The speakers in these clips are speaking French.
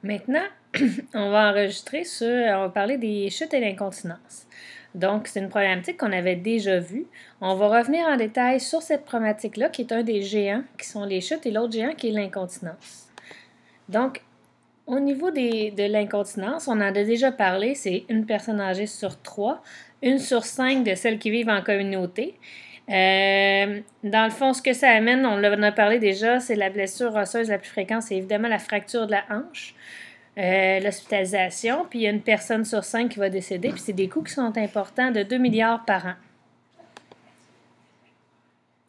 Maintenant, on va on va parler des chutes et l'incontinence. Donc, c'est une problématique qu'on avait déjà vue. On va revenir en détail sur cette problématique-là, qui est un des géants, qui sont les chutes, et l'autre géant, qui est l'incontinence. Donc, au niveau de l'incontinence, on en a déjà parlé, c'est une personne âgée sur 3, 1 sur 5 de celles qui vivent en communauté. Dans le fond, ce que ça amène, on en a parlé déjà, c'est la blessure osseuse la plus fréquente, c'est évidemment la fracture de la hanche. L'hospitalisation, puis il y a une personne sur 5 qui va décéder, puis c'est des coûts qui sont importants de 2 milliards par an.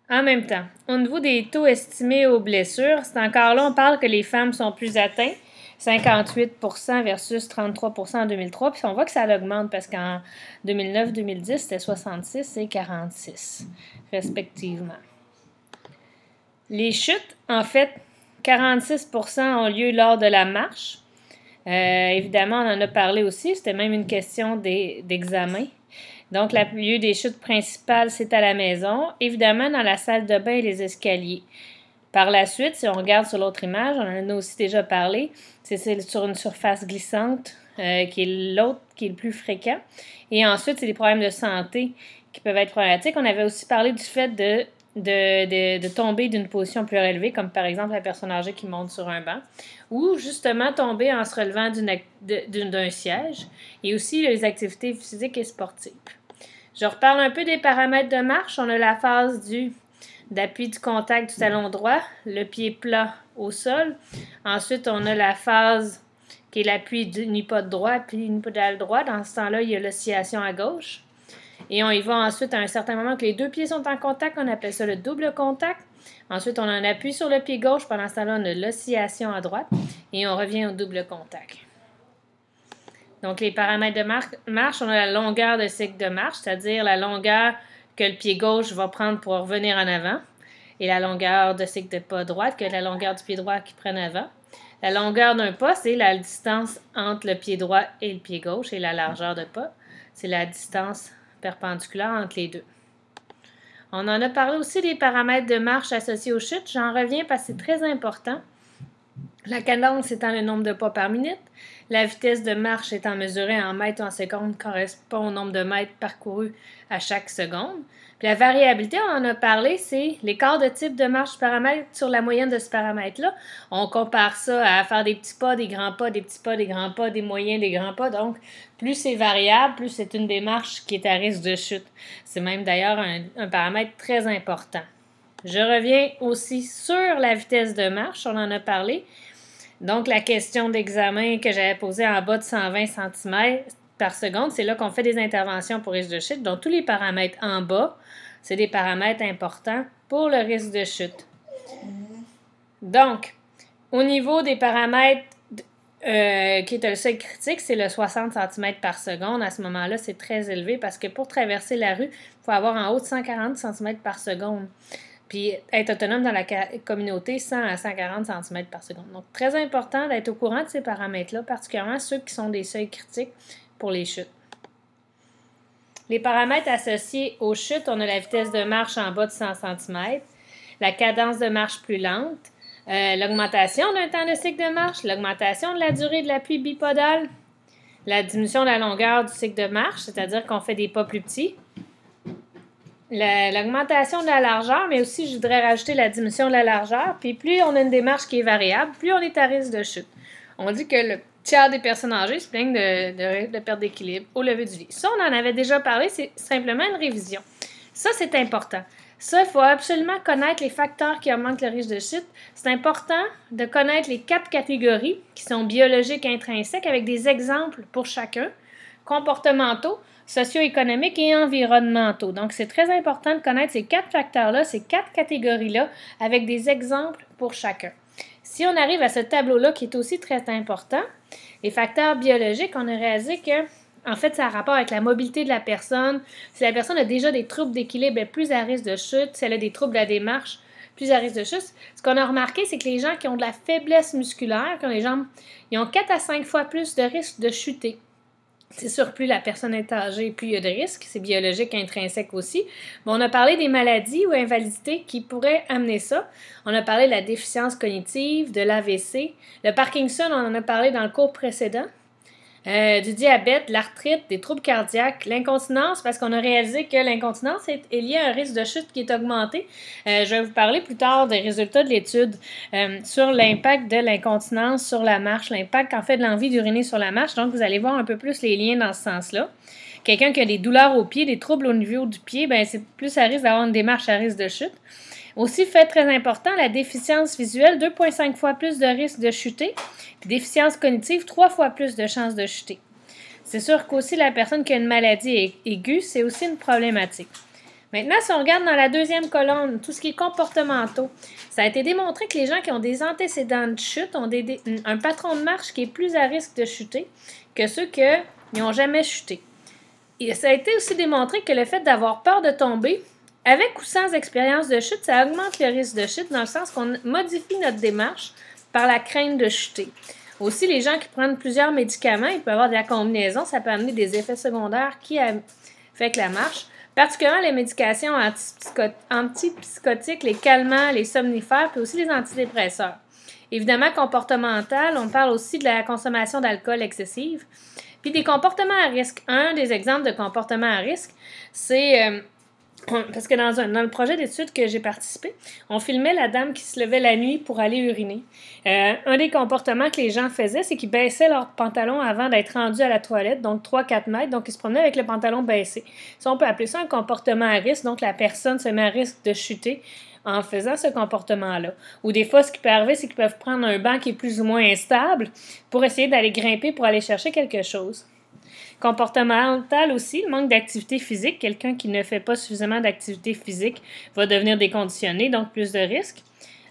En même temps, au niveau des taux estimés aux blessures, c'est encore là, on parle que les femmes sont plus atteintes, 58% versus 33% en 2003, puis on voit que ça augmente parce qu'en 2009-2010, c'était 66 et 46, respectivement. Les chutes, en fait, 46% ont lieu lors de la marche. Évidemment, on en a parlé aussi, c'était même une question d'examen. Donc, le lieu des chutes principales, c'est à la maison. Évidemment, dans la salle de bain et les escaliers. Par la suite, si on regarde sur l'autre image, on en a aussi déjà parlé, c'est sur une surface glissante qui est l'autre qui est le plus fréquent. Et ensuite, c'est des problèmes de santé qui peuvent être problématiques. On avait aussi parlé du fait de tomber d'une position plus élevée, comme par exemple la personne âgée qui monte sur un banc, ou justement tomber en se relevant d'un siège, et aussi les activités physiques et sportives. Je reparle un peu des paramètres de marche. On a la phase d'appui du contact du talon droit, le pied plat au sol. Ensuite, on a la phase qui est l'appui du unipode droit, puis unipodal droit. Dans ce temps-là, il y a l'oscillation à gauche. Et on y va ensuite à un certain moment que les deux pieds sont en contact, on appelle ça le double contact. Ensuite, on en appuie sur le pied gauche, pendant ce temps-là, on a l'oscillation à droite et on revient au double contact. Donc, les paramètres de marche, on a la longueur de cycle de marche, c'est-à-dire la longueur que le pied gauche va prendre pour revenir en avant, et la longueur de cycle de pas droite, que la longueur du pied droit qui prend en avant. La longueur d'un pas, c'est la distance entre le pied droit et le pied gauche, et la largeur de pas, c'est la distance perpendiculaire entre les deux. On en a parlé aussi des paramètres de marche associés aux chutes. J'en reviens parce que c'est très important. La cadence étant le nombre de pas par minute. La vitesse de marche étant mesurée en mètres ou en secondes correspond au nombre de mètres parcourus à chaque seconde. Puis la variabilité, on en a parlé, c'est l'écart de type de marche paramètre sur la moyenne de ce paramètre-là. On compare ça à faire des petits pas, des grands pas, des petits pas, des grands pas, des moyens, des grands pas. Donc, plus c'est variable, plus c'est une démarche qui est à risque de chute. C'est même d'ailleurs un paramètre très important. Je reviens aussi sur la vitesse de marche, on en a parlé. Donc, la question d'examen que j'avais posée en bas de 120 cm par seconde, c'est là qu'on fait des interventions pour risque de chute. Donc, tous les paramètres en bas, c'est des paramètres importants pour le risque de chute. Donc, au niveau des paramètres qui est le seuil critique, c'est le 60 cm par seconde. À ce moment-là, c'est très élevé parce que pour traverser la rue, il faut avoir en haut de 140 cm par seconde. Puis être autonome dans la communauté 100 à 140 cm par seconde. Donc, très important d'être au courant de ces paramètres-là, particulièrement ceux qui sont des seuils critiques pour les chutes. Les paramètres associés aux chutes, on a la vitesse de marche en bas de 100 cm, la cadence de marche plus lente, l'augmentation d'un temps de cycle de marche, l'augmentation de la durée de l'appui bipodal, la diminution de la longueur du cycle de marche, c'est-à-dire qu'on fait des pas plus petits, l'augmentation de la largeur, mais aussi, je voudrais rajouter la diminution de la largeur. Puis plus on a une démarche qui est variable, plus on est à risque de chute. On dit que le tiers des personnes âgées se plaignent de perte d'équilibre au lever du lit. Ça, on en avait déjà parlé, c'est simplement une révision. Ça, c'est important. Ça, il faut absolument connaître les facteurs qui augmentent le risque de chute. C'est important de connaître les 4 catégories qui sont biologiques intrinsèques avec des exemples pour chacun, comportementaux, socio-économiques et environnementaux. Donc, c'est très important de connaître ces 4 facteurs-là, ces 4 catégories-là, avec des exemples pour chacun. Si on arrive à ce tableau-là, qui est aussi très important, les facteurs biologiques, on a réalisé que, en fait, ça a rapport avec la mobilité de la personne. Si la personne a déjà des troubles d'équilibre, elle est plus à risque de chute. Si elle a des troubles de la démarche, plus à risque de chute. Ce qu'on a remarqué, c'est que les gens qui ont de la faiblesse musculaire, qui ont les jambes, ils ont 4 à 5 fois plus de risque de chuter. C'est sûr, plus la personne est âgée, plus il y a de risques. C'est biologique, intrinsèque aussi. Mais on a parlé des maladies ou invalidités qui pourraient amener ça. On a parlé de la déficience cognitive, de l'AVC. Le Parkinson, on en a parlé dans le cours précédent. Du diabète, de l'arthrite, des troubles cardiaques, l'incontinence, parce qu'on a réalisé que l'incontinence est liée à un risque de chute qui est augmenté. Je vais vous parler plus tard des résultats de l'étude sur l'impact de l'incontinence sur la marche, l'impact en fait de l'envie d'uriner sur la marche. Donc, vous allez voir un peu plus les liens dans ce sens-là. Quelqu'un qui a des douleurs aux pieds, des troubles au niveau du pied, ben c'est plus à risque d'avoir une démarche à risque de chute. Aussi, fait très important, la déficience visuelle, 2,5 fois plus de risque de chuter. Puis déficience cognitive, 3 fois plus de chances de chuter. C'est sûr qu'aussi la personne qui a une maladie aiguë, c'est aussi une problématique. Maintenant, si on regarde dans la deuxième colonne, tout ce qui est comportementaux, ça a été démontré que les gens qui ont des antécédents de chute ont un patron de marche qui est plus à risque de chuter que ceux qui n'ont jamais chuté. Et ça a été aussi démontré que le fait d'avoir peur de tomber, avec ou sans expérience de chute, ça augmente le risque de chute dans le sens qu'on modifie notre démarche par la crainte de chuter. Aussi, les gens qui prennent plusieurs médicaments, il peut y avoir de la combinaison, ça peut amener des effets secondaires qui affectent la marche. Particulièrement les médications antipsychotiques, les calmants, les somnifères, puis aussi les antidépresseurs. Évidemment, comportemental, on parle aussi de la consommation d'alcool excessive. Puis des comportements à risque. Un des exemples de comportements à risque, c'est... parce que dans le projet d'étude que j'ai participé, on filmait la dame qui se levait la nuit pour aller uriner. Un des comportements que les gens faisaient, c'est qu'ils baissaient leur pantalon avant d'être rendus à la toilette, donc 3-4 mètres, donc ils se promenaient avec le pantalon baissé. Ça, on peut appeler ça un comportement à risque, donc la personne se met à risque de chuter en faisant ce comportement-là. Ou des fois, ce qui peut arriver, c'est qu'ils peuvent prendre un banc qui est plus ou moins instable pour essayer d'aller grimper pour aller chercher quelque chose. Comportemental aussi, le manque d'activité physique. Quelqu'un qui ne fait pas suffisamment d'activité physique va devenir déconditionné, donc plus de risques.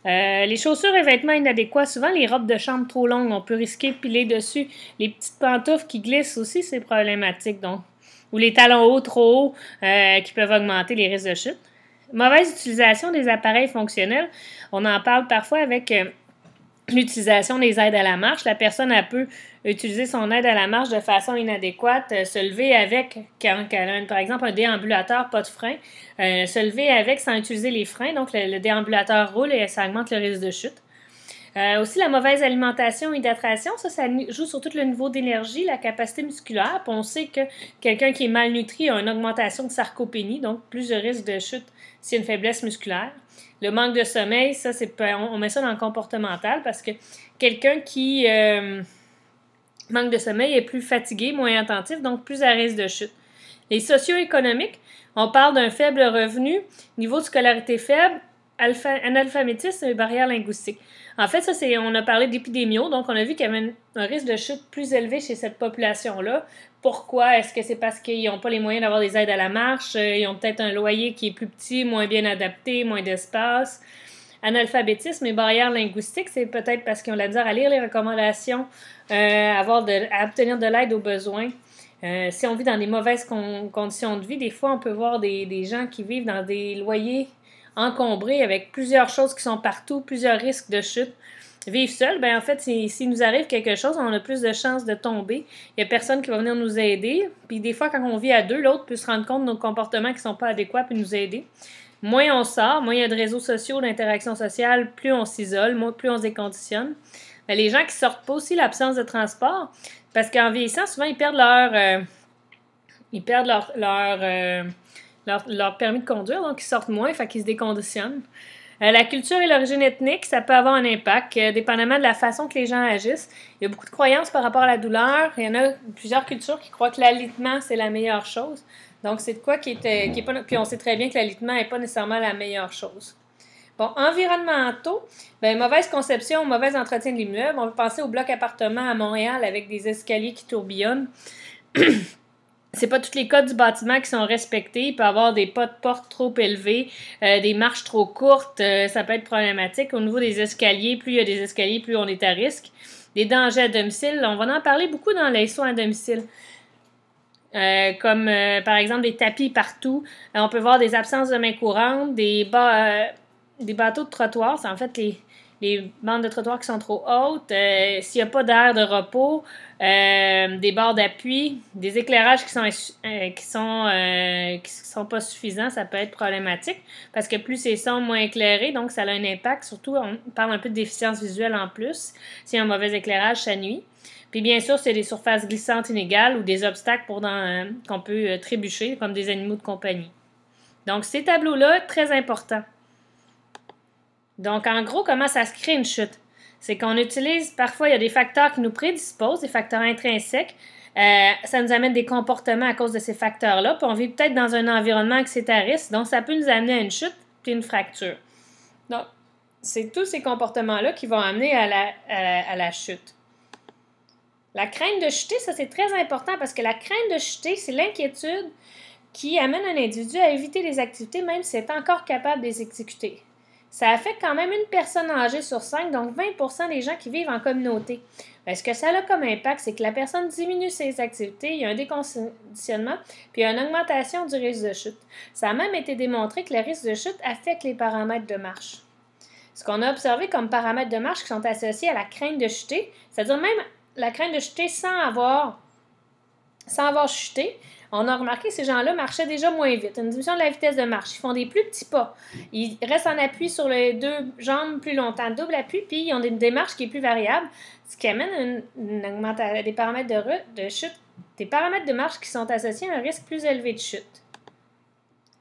Les chaussures et vêtements inadéquats, souvent les robes de chambre trop longues, on peut risquer de piler dessus. Les petites pantoufles qui glissent aussi, c'est problématique. Donc. Ou les talons hauts trop hauts qui peuvent augmenter les risques de chute. Mauvaise utilisation des appareils fonctionnels. On en parle parfois avec l'utilisation des aides à la marche. La personne, elle peut utiliser son aide à la marche de façon inadéquate, se lever avec, quand elle a, par exemple, un déambulateur, pas de frein, se lever avec sans utiliser les freins. Donc, le déambulateur roule et ça augmente le risque de chute. Aussi, la mauvaise alimentation et hydratation, ça joue sur tout le niveau d'énergie, la capacité musculaire. Puis on sait que quelqu'un qui est malnutri a une augmentation de sarcopénie, donc plus de risque de chute s'il y a une faiblesse musculaire. Le manque de sommeil, ça, on met ça dans le comportemental parce que quelqu'un qui manque de sommeil est plus fatigué, moins attentif, donc plus à risque de chute. Les socio-économiques, on parle d'un faible revenu, niveau de scolarité faible, analphabétisme et barrières linguistiques. En fait, ça, on a parlé d'épidémio, donc on a vu qu'il y avait un risque de chute plus élevé chez cette population-là. Pourquoi? Est-ce que c'est parce qu'ils n'ont pas les moyens d'avoir des aides à la marche? Ils ont peut-être un loyer qui est plus petit, moins bien adapté, moins d'espace. Analphabétisme et barrières linguistiques, c'est peut-être parce qu'ils ont la misère à lire les recommandations, à obtenir de l'aide aux besoins. Si on vit dans des mauvaises conditions de vie, des fois, on peut voir des gens qui vivent dans des loyers encombrés avec plusieurs choses qui sont partout, plusieurs risques de chute. Vivre seul, en fait, s'il nous arrive quelque chose, on a plus de chances de tomber. Il n'y a personne qui va venir nous aider. Puis des fois, quand on vit à deux, l'autre peut se rendre compte de nos comportements qui ne sont pas adéquats et nous aider. Moins on sort, moins il y a de réseaux sociaux, d'interactions sociales, plus on s'isole, plus on se déconditionne. Les gens qui ne sortent pas aussi, l'absence de transport, parce qu'en vieillissant, souvent, ils perdent leur permis de conduire, donc ils sortent moins, fait qu'ils se déconditionnent. La culture et l'origine ethnique, ça peut avoir un impact, dépendamment de la façon que les gens agissent. Il y a beaucoup de croyances par rapport à la douleur. Il y en a plusieurs cultures qui croient que l'alitement, c'est la meilleure chose. Donc, c'est de quoi qui est pas... Puis on sait très bien que l'alitement n'est pas nécessairement la meilleure chose. Bon, environnementaux, mauvaise conception, mauvais entretien de l'immeuble. On peut penser au bloc appartement à Montréal avec des escaliers qui tourbillonnent. C'est pas tous les codes du bâtiment qui sont respectés. Il peut y avoir des pas de porte trop élevés, des marches trop courtes. Ça peut être problématique. Au niveau des escaliers, plus il y a des escaliers, plus on est à risque. Des dangers à domicile, on va en parler beaucoup dans les soins à domicile. Comme par exemple des tapis partout. On peut voir des absences de main courante, des bateaux de trottoir. C'est en fait les bandes de trottoir qui sont trop hautes, s'il n'y a pas d'air de repos, des barres d'appui, des éclairages qui sont pas suffisants, ça peut être problématique parce que plus c'est sombre, moins éclairé, donc ça a un impact. Surtout, on parle un peu de déficience visuelle en plus. S'il y a un mauvais éclairage, ça nuit. Puis bien sûr, c'est des surfaces glissantes inégales ou des obstacles qu'on peut trébucher, comme des animaux de compagnie. Donc, ces tableaux-là, très importants. Donc, en gros, comment ça se crée une chute? C'est qu'on utilise, parfois, il y a des facteurs qui nous prédisposent, des facteurs intrinsèques. Ça nous amène des comportements à cause de ces facteurs-là. Puis on vit peut-être dans un environnement qui c'est à risque. Donc, ça peut nous amener à une chute puis une fracture. Donc, c'est tous ces comportements-là qui vont amener à la chute. La crainte de chuter, ça c'est très important parce que la crainte de chuter, c'est l'inquiétude qui amène un individu à éviter les activités même s'il est encore capable de les exécuter. Ça affecte quand même une personne âgée sur 5, donc 20% des gens qui vivent en communauté. Ce que ça a comme impact, c'est que la personne diminue ses activités, il y a un déconditionnement, puis il y a une augmentation du risque de chute. Ça a même été démontré que le risque de chute affecte les paramètres de marche. Ce qu'on a observé comme paramètres de marche qui sont associés à la crainte de chuter, c'est-à-dire même la crainte de chuter sans avoir chuté, on a remarqué que ces gens-là marchaient déjà moins vite. Une diminution de la vitesse de marche. Ils font des plus petits pas. Ils restent en appui sur les deux jambes plus longtemps. Double appui, puis ils ont une démarche qui est plus variable, ce qui amène une augmentation des paramètres de chute, des paramètres de marche qui sont associés à un risque plus élevé de chute.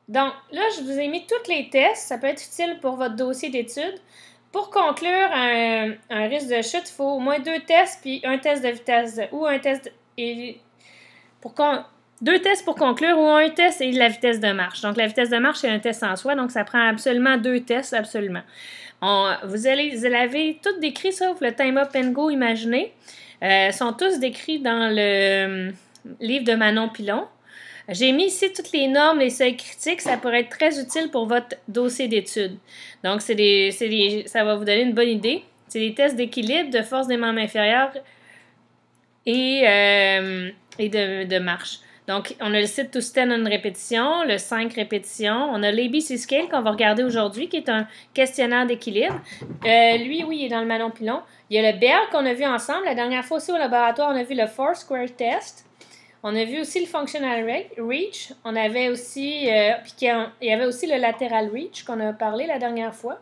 Donc, là, je vous ai mis tous les tests. Ça peut être utile pour votre dossier d'études. Pour conclure un risque de chute, il faut au moins 2 tests, puis un test de vitesse, ou un test... Deux tests pour conclure ou un test et la vitesse de marche. Donc, la vitesse de marche, c'est un test en soi, donc ça prend absolument 2 tests, absolument. Vous avez tout décrit, sauf le Time Up and Go imaginé. Sont tous décrits dans le livre de Manon Pilon. J'ai mis ici toutes les normes, les seuils critiques. Ça pourrait être très utile pour votre dossier d'études. Donc, ça va vous donner une bonne idée. C'est des tests d'équilibre, de force des membres inférieurs et de marche. Donc, on a le site to stand en répétition, le 5 répétitions. On a l'ABC Scale qu'on va regarder aujourd'hui, qui est un questionnaire d'équilibre. Lui, oui, il est dans le Manon Pilon. Il y a le BEAR qu'on a vu ensemble. La dernière fois aussi au laboratoire, on a vu le 4 Square Test. On a vu aussi le Functional Reach. On avait aussi, il y avait aussi le Lateral Reach qu'on a parlé la dernière fois.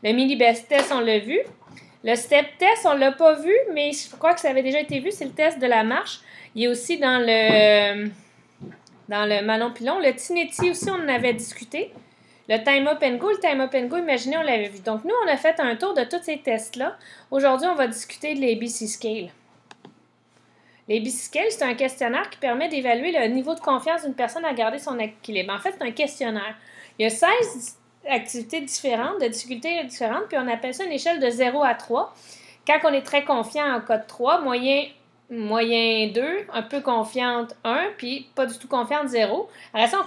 Le Mini Best Test, on l'a vu. Le Step Test, on ne l'a pas vu, mais je crois que ça avait déjà été vu. C'est le test de la marche. Il est aussi dans le Manon Pilon. Le Tinetti aussi, on en avait discuté. Le Time Up and Go, imaginez, on l'avait vu. Donc, nous, on a fait un tour de tous ces tests-là. Aujourd'hui, on va discuter de l'ABC Scale. L'ABC Scale, c'est un questionnaire qui permet d'évaluer le niveau de confiance d'une personne à garder son équilibre. En fait, c'est un questionnaire. Il y a 16 activités différentes, de difficultés différentes, puis on appelle ça une échelle de 0 à 3. Quand on est très confiant en code 3, moyen 2, un peu confiante 1, puis pas du tout confiante 0. Après ça, on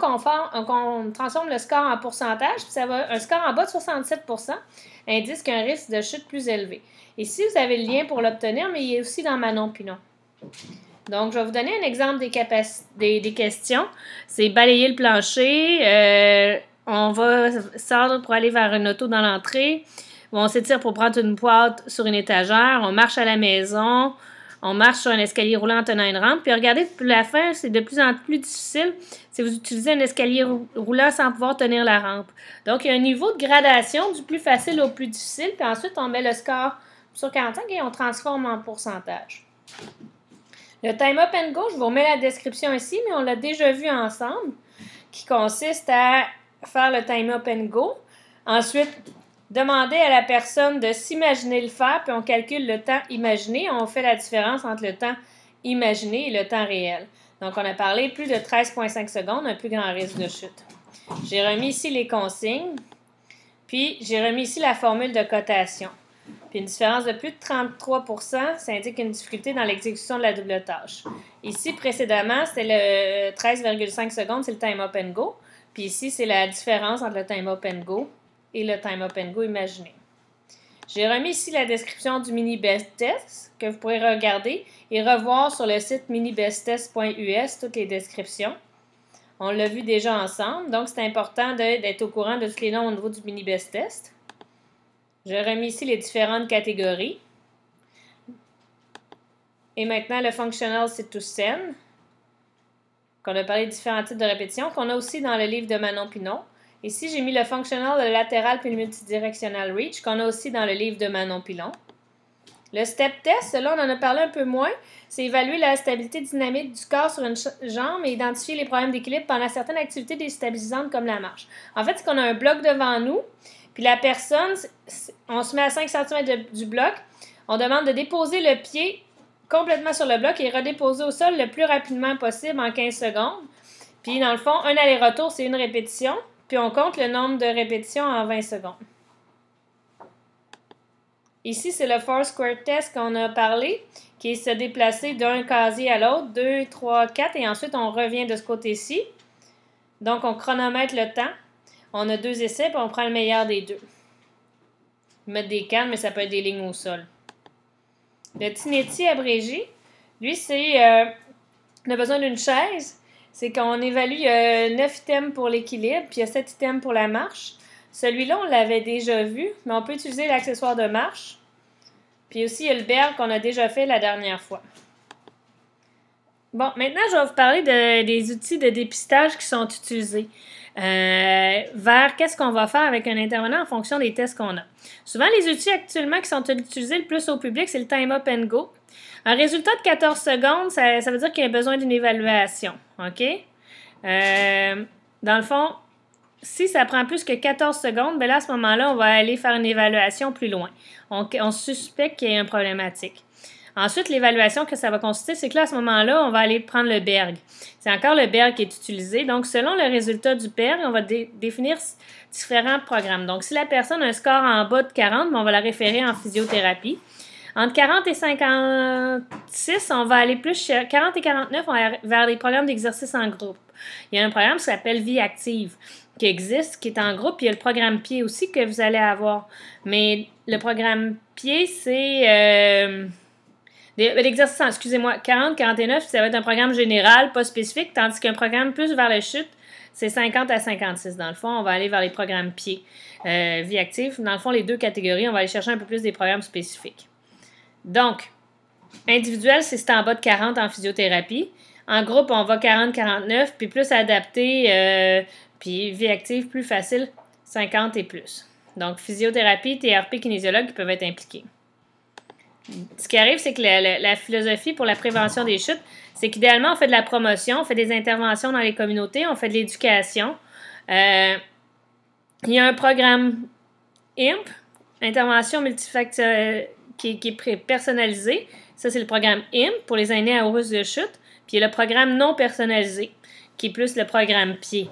transforme le score en pourcentage, puis ça va un score en bas de 67% indique qu'un risque de chute plus élevé. Ici, vous avez le lien pour l'obtenir, mais il est aussi dans Manon Pilon. Donc, je vais vous donner un exemple des questions. C'est balayer le plancher. On va sortir pour aller vers une auto dans l'entrée. On s'étire pour prendre une boîte sur une étagère. On marche à la maison. On marche sur un escalier roulant en tenant une rampe. Puis regardez, pour la fin, c'est de plus en plus difficile si vous utilisez un escalier roulant sans pouvoir tenir la rampe. Donc, il y a un niveau de gradation du plus facile au plus difficile. Puis ensuite, on met le score sur 45 et on transforme en pourcentage. Le Time Up and Go, je vous remets la description ici, mais on l'a déjà vu ensemble, qui consiste à faire le Time Up and Go. Ensuite, demander à la personne de s'imaginer le faire, puis on calcule le temps imaginé. On fait la différence entre le temps imaginé et le temps réel. Donc, on a parlé plus de 13,5 secondes, un plus grand risque de chute. J'ai remis ici les consignes, puis j'ai remis ici la formule de cotation. Puis une différence de plus de 33%, ça indique une difficulté dans l'exécution de la double tâche. Ici, précédemment, c'était le 13,5 secondes, c'est le Time Up and Go. Puis ici, c'est la différence entre le Time Up and Go et le Time Up and Go imaginé. J'ai remis ici la description du Mini Best Test que vous pourrez regarder et revoir sur le site minibesttest.us toutes les descriptions. On l'a vu déjà ensemble, donc c'est important d'être au courant de tous les noms au niveau du Mini Best Test. J'ai remis ici les différentes catégories. Et maintenant, le functional, c'est to send, qu'on a parlé de différents types de répétitions, qu'on a aussi dans le livre de Manon Pinon. Ici, j'ai mis le functional, le latéral puis le multidirectional reach, qu'on a aussi dans le livre de Manon Pilon. Le step test, là, on en a parlé un peu moins, c'est évaluer la stabilité dynamique du corps sur une jambe et identifier les problèmes d'équilibre pendant certaines activités déstabilisantes comme la marche. En fait, c'est qu'on a un bloc devant nous, puis la personne, on se met à 5 cm du bloc, on demande de déposer le pied complètement sur le bloc et redéposer au sol le plus rapidement possible en 15 secondes. Puis, dans le fond, un aller-retour, c'est une répétition. Puis, on compte le nombre de répétitions en 20 secondes. Ici, c'est le Foursquare Test qu'on a parlé, qui est se déplacer d'un casier à l'autre, 2, 3, 4, et ensuite, on revient de ce côté-ci. Donc, on chronomètre le temps. On a 2 essais, puis on prend le meilleur des 2. Mettre des cannes, mais ça peut être des lignes au sol. Le Tinetti abrégé, lui, c'est on a besoin d'une chaise. C'est qu'on évalue 9 items pour l'équilibre, puis il y a 7 items pour la marche. Celui-là, on l'avait déjà vu, mais on peut utiliser l'accessoire de marche. Puis aussi, il y a le berg qu'on a déjà fait la dernière fois. Bon, maintenant, je vais vous parler des outils de dépistage qui sont utilisés. Vers qu'est-ce qu'on va faire avec un intervenant en fonction des tests qu'on a. Souvent, les outils actuellement qui sont utilisés le plus au public, c'est le Time Up and Go. Un résultat de 14 secondes, ça veut dire qu'il y a besoin d'une évaluation. OK? Dans le fond, si ça prend plus que 14 secondes, bien là, à ce moment-là, on va aller faire une évaluation plus loin. On suspecte qu'il y a une problématique. Ensuite, l'évaluation que ça va consister, c'est que là, à ce moment-là, on va aller prendre le berg. C'est encore le berg qui est utilisé. Donc, selon le résultat du berg, on va définir différents programmes. Donc, si la personne a un score en bas de 40, on va la référer en physiothérapie. Entre 40 et 56, on va aller plus 40 et 49, on va aller vers des programmes d'exercice en groupe. Il y a un programme qui s'appelle Vie active qui existe, qui est en groupe. Puis il y a le programme pied aussi que vous allez avoir. Mais le programme pied, c'est... l'exercice, excusez-moi, 40, 49, ça va être un programme général, pas spécifique, tandis qu'un programme plus vers les chutes, c'est 50 à 56. Dans le fond, on va aller vers les programmes pieds. Vie active, dans le fond, les deux catégories, on va aller chercher un peu plus des programmes spécifiques. Donc, individuel, c'est en bas de 40 en physiothérapie. En groupe, on va 40-49, puis plus adapté, puis vie active, plus facile, 50 et plus. Donc, physiothérapie, TRP, kinésiologue qui peuvent être impliqués. Ce qui arrive, c'est que la philosophie pour la prévention des chutes, c'est qu'idéalement, on fait de la promotion, on fait des interventions dans les communautés, on fait de l'éducation. Il y a un programme IMP, intervention multifactorielle, qui est personnalisé. Ça, c'est le programme IMP pour les aînés à haut risque de chute. Puis il y a le programme non personnalisé, qui est plus le programme pied.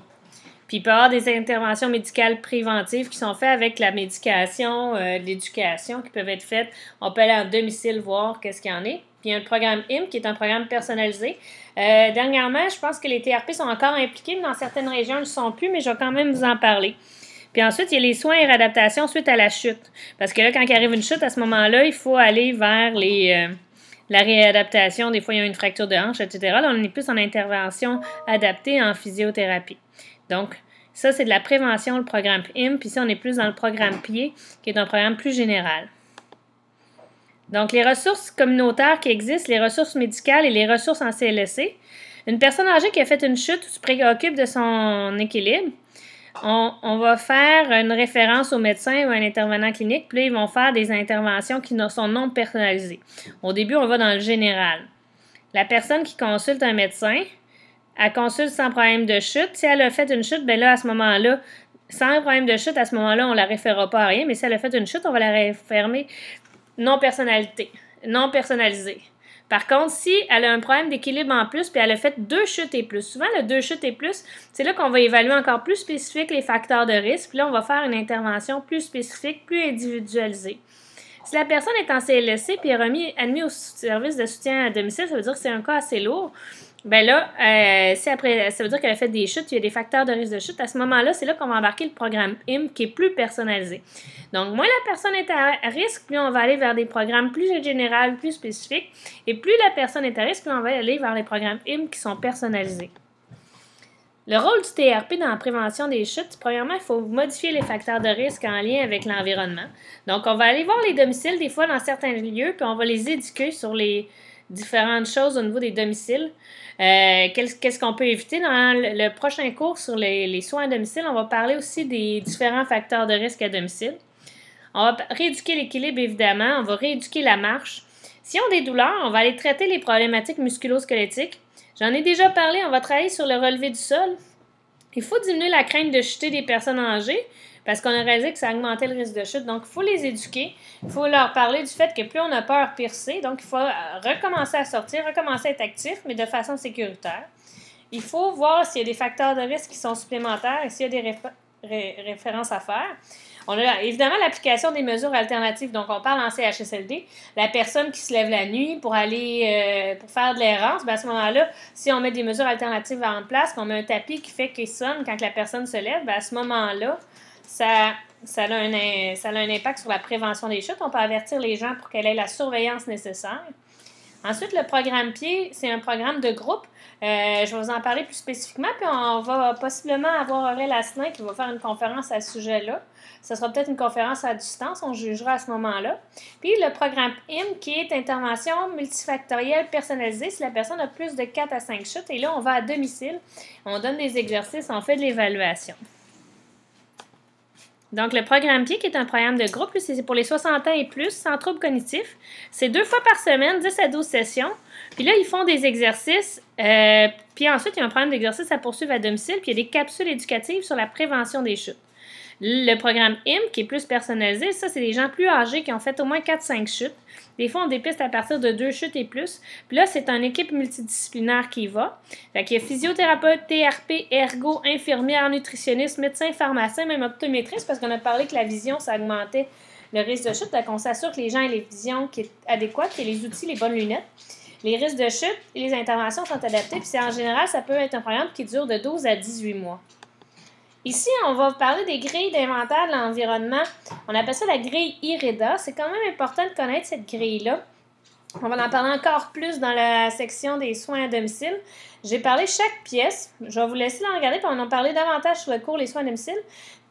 Puis il peut y avoir des interventions médicales préventives qui sont faites avec la médication, l'éducation qui peuvent être faites. On peut aller en domicile voir qu'est-ce qu'il y en est. Puis il y a le programme IMP qui est un programme personnalisé. Dernièrement, je pense que les TRP sont encore impliqués, mais dans certaines régions, ils ne le sont plus, mais je vais quand même vous en parler. Puis ensuite, il y a les soins et réadaptations suite à la chute. Parce que là, quand il arrive une chute, à ce moment-là, il faut aller vers la réadaptation. Des fois, il y a une fracture de hanche, etc. Là, on est plus en intervention adaptée en physiothérapie. Donc, ça, c'est de la prévention, le programme IMP. Puis ici, on est plus dans le programme pied, qui est un programme plus général. Donc, les ressources communautaires qui existent, les ressources médicales et les ressources en CLSC. Une personne âgée qui a fait une chute se préoccupe de son équilibre. On va faire une référence au médecin ou à un intervenant clinique, puis là, ils vont faire des interventions qui sont non personnalisées. Au début, on va dans le général. La personne qui consulte un médecin, elle consulte sans problème de chute. Si elle a fait une chute, bien là, à ce moment-là, sans problème de chute, à ce moment-là, on ne la référera pas à rien, mais si elle a fait une chute, on va la référer non personnalisée. Par contre, si elle a un problème d'équilibre en plus, puis elle a fait 2 chutes et plus, souvent le 2 chutes et plus, c'est là qu'on va évaluer encore plus spécifique les facteurs de risque, puis là, on va faire une intervention plus spécifique, plus individualisée. Si la personne est en CLSC puis est admise au service de soutien à domicile, ça veut dire que c'est un cas assez lourd. Bien là, si après, ça veut dire qu'elle a fait des chutes, il y a des facteurs de risque de chute. À ce moment-là, c'est là qu'on va embarquer le programme IMP qui est plus personnalisé. Donc, moins la personne est à risque, plus on va aller vers des programmes plus généraux, plus spécifiques. Et plus la personne est à risque, plus on va aller vers les programmes IMP qui sont personnalisés. Le rôle du TRP dans la prévention des chutes, premièrement, il faut modifier les facteurs de risque en lien avec l'environnement. Donc, on va aller voir les domiciles des fois dans certains lieux, puis on va les éduquer sur les différentes choses au niveau des domiciles. Qu'est-ce qu'on peut éviter? Dans le prochain cours sur les soins à domicile, on va parler aussi des différents facteurs de risque à domicile. On va rééduquer l'équilibre, évidemment. On va rééduquer la marche. S'ils ont des douleurs, on va aller traiter les problématiques musculo-squelettiques. J'en ai déjà parlé, on va travailler sur le relevé du sol. Il faut diminuer la crainte de chuter des personnes âgées parce qu'on a réalisé que ça augmentait le risque de chute. Donc, il faut les éduquer. Il faut leur parler du fait que plus on a peur, pire c'est. Donc, il faut recommencer à sortir, recommencer à être actif, mais de façon sécuritaire. Il faut voir s'il y a des facteurs de risque qui sont supplémentaires et s'il y a des références à faire. On a évidemment l'application des mesures alternatives. Donc, on parle en CHSLD. La personne qui se lève la nuit pour aller pour faire de l'errance, à ce moment-là, si on met des mesures alternatives en place, qu'on met un tapis qui fait qu'il sonne quand la personne se lève, à ce moment-là, ça a un impact sur la prévention des chutes. On peut avertir les gens pour qu'elle ait la surveillance nécessaire. Ensuite, le programme PIED, c'est un programme de groupe. Je vais vous en parler plus spécifiquement, puis on va possiblement avoir Aurèle Asselin qui va faire une conférence à ce sujet-là. Ce sera peut-être une conférence à distance, on jugera à ce moment-là. Puis le programme IM, qui est intervention multifactorielle personnalisée, si la personne a plus de 4 à 5 chutes, et là, on va à domicile, on donne des exercices, on fait de l'évaluation. Donc, le programme PIED, qui est un programme de groupe, c'est pour les 60 ans et plus, sans troubles cognitifs. C'est 2 fois par semaine, 10 à 12 sessions. Puis là, ils font des exercices. Puis ensuite, il y a un programme d'exercice à poursuivre à domicile. Puis il y a des capsules éducatives sur la prévention des chutes. Le programme IM, qui est plus personnalisé, ça, c'est des gens plus âgés qui ont fait au moins 4-5 chutes. Des fois, on dépiste à partir de 2 chutes et plus. Puis là, c'est une équipe multidisciplinaire qui y va. Fait qu'il y a physiothérapeute, TRP, ergo, infirmière, nutritionniste, médecin, pharmacien, même optométriste, parce qu'on a parlé que la vision, ça augmentait le risque de chute. Fait qu'on s'assure que les gens aient les visions qui est adéquates, qu'il y ait les outils, les bonnes lunettes. Les risques de chute et les interventions sont adaptés. Puis en général, ça peut être un programme qui dure de 12 à 18 mois. Ici, on va parler des grilles d'inventaire de l'environnement. On appelle ça la grille IREDA. C'est quand même important de connaître cette grille-là. On va en parler encore plus dans la section des soins à domicile. J'ai parlé de chaque pièce. Je vais vous laisser la regarder, puis on va en parler davantage sur le cours Les soins à domicile.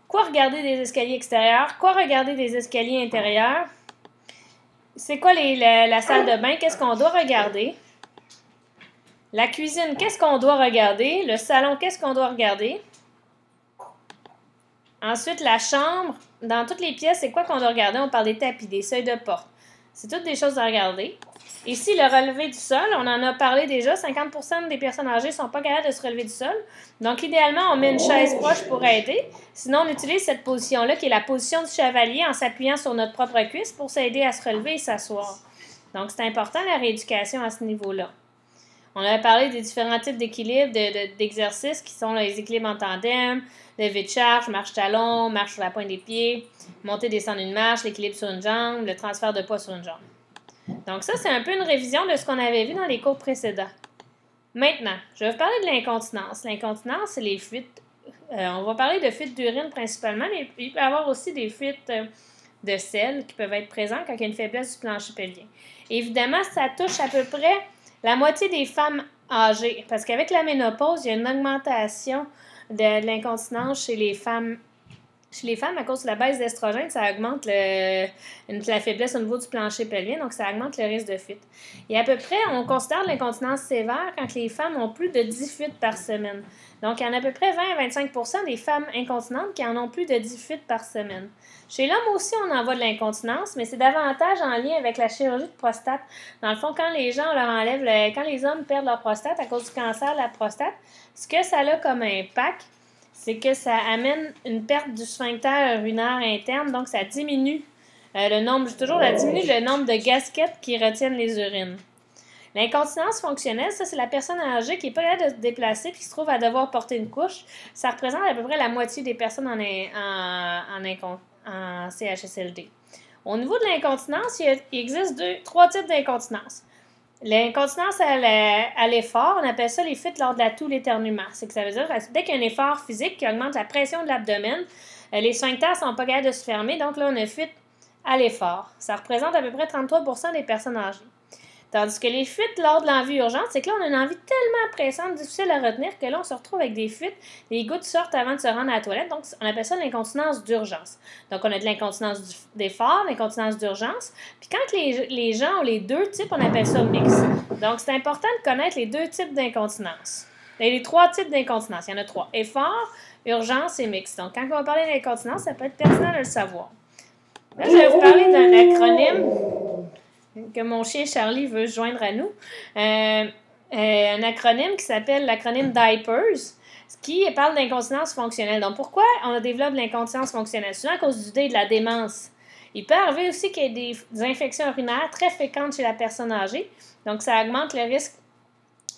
Quoi regarder des escaliers extérieurs? Quoi regarder des escaliers intérieurs? C'est quoi la salle de bain? Qu'est-ce qu'on doit regarder? La cuisine, qu'est-ce qu'on doit regarder? Le salon, qu'est-ce qu'on doit regarder? Ensuite, la chambre, dans toutes les pièces, c'est quoi qu'on doit regarder? On parle des tapis, des seuils de porte. C'est toutes des choses à regarder. Ici, le relevé du sol, on en a parlé déjà. 50% des personnes âgées ne sont pas capables de se relever du sol. Donc, idéalement, on met une chaise proche pour aider. Sinon, on utilise cette position-là, qui est la position du chevalier, en s'appuyant sur notre propre cuisse pour s'aider à se relever et s'asseoir. Donc, c'est important, la rééducation à ce niveau-là. On a parlé des différents types d'équilibre, d'exercices qui sont les équilibres en tandem, lever de charge, marche-talon, marche sur la pointe des pieds, monter, descendre une marche, l'équilibre sur une jambe, le transfert de poids sur une jambe. Donc ça, c'est un peu une révision de ce qu'on avait vu dans les cours précédents. Maintenant, je vais vous parler de l'incontinence. L'incontinence, c'est les fuites. On va parler de fuites d'urine principalement, mais il peut y avoir aussi des fuites de sel qui peuvent être présentes quand il y a une faiblesse du plancher pelvien. Évidemment, ça touche à peu près la moitié des femmes âgées, parce qu'avec la ménopause, il y a une augmentation de l'incontinence chez les femmes. Chez les femmes, à cause de la baisse d'estrogène, ça augmente la faiblesse au niveau du plancher pelvien, donc ça augmente le risque de fuite. Et à peu près, on considère l'incontinence sévère quand les femmes ont plus de 10 fuites par semaine. Donc, il y en a à peu près 20 à 25% des femmes incontinentes qui en ont plus de 10 fuites par semaine. Chez l'homme aussi, on en voit de l'incontinence, mais c'est davantage en lien avec la chirurgie de prostate. Dans le fond, quand les gens leur enlèvent, quand les hommes perdent leur prostate à cause du cancer de la prostate, ce que ça a comme impact, c'est que ça amène une perte du sphincter urinaire interne, donc ça diminue diminue le nombre de gasquettes qui retiennent les urines. L'incontinence fonctionnelle, ça, c'est la personne âgée qui n'est pas capable de se déplacer et qui se trouve à devoir porter une couche. Ça représente à peu près la moitié des personnes en CHSLD. Au niveau de l'incontinence, il existe 3 types d'incontinence. L'incontinence à l'effort, on appelle ça les fuites lors de la toux, l'éternuement. C'est que ça veut dire que dès qu'il y a un effort physique qui augmente la pression de l'abdomen, les sphincters ne sont pas capables de se fermer, donc là, on a fuite à l'effort. Ça représente à peu près 33% des personnes âgées. Tandis que les fuites lors de l'envie urgente, c'est que là, on a une envie tellement pressante, difficile à retenir, que là, on se retrouve avec des fuites, les gouttes sortent avant de se rendre à la toilette, donc on appelle ça l'incontinence d'urgence. Donc, on a de l'incontinence d'effort, l'incontinence d'urgence, puis quand les gens ont les deux types, on appelle ça mix. Donc, c'est important de connaître les deux types d'incontinence. Il y a les trois types d'incontinence, il y en a trois, effort, urgence et mix. Donc, quand on va parler d'incontinence, ça peut être pertinent de le savoir. Là, je vais vous parler d'un acronyme que mon chien Charlie veut joindre à nous. Un acronyme qui s'appelle l'acronyme DIPERS, qui parle d'incontinence fonctionnelle. Donc, pourquoi on développe l'incontinence fonctionnelle? Souvent à cause du dé et de la démence. Il peut arriver aussi qu'il y ait des infections urinaires très fréquentes chez la personne âgée. Donc, ça augmente le risque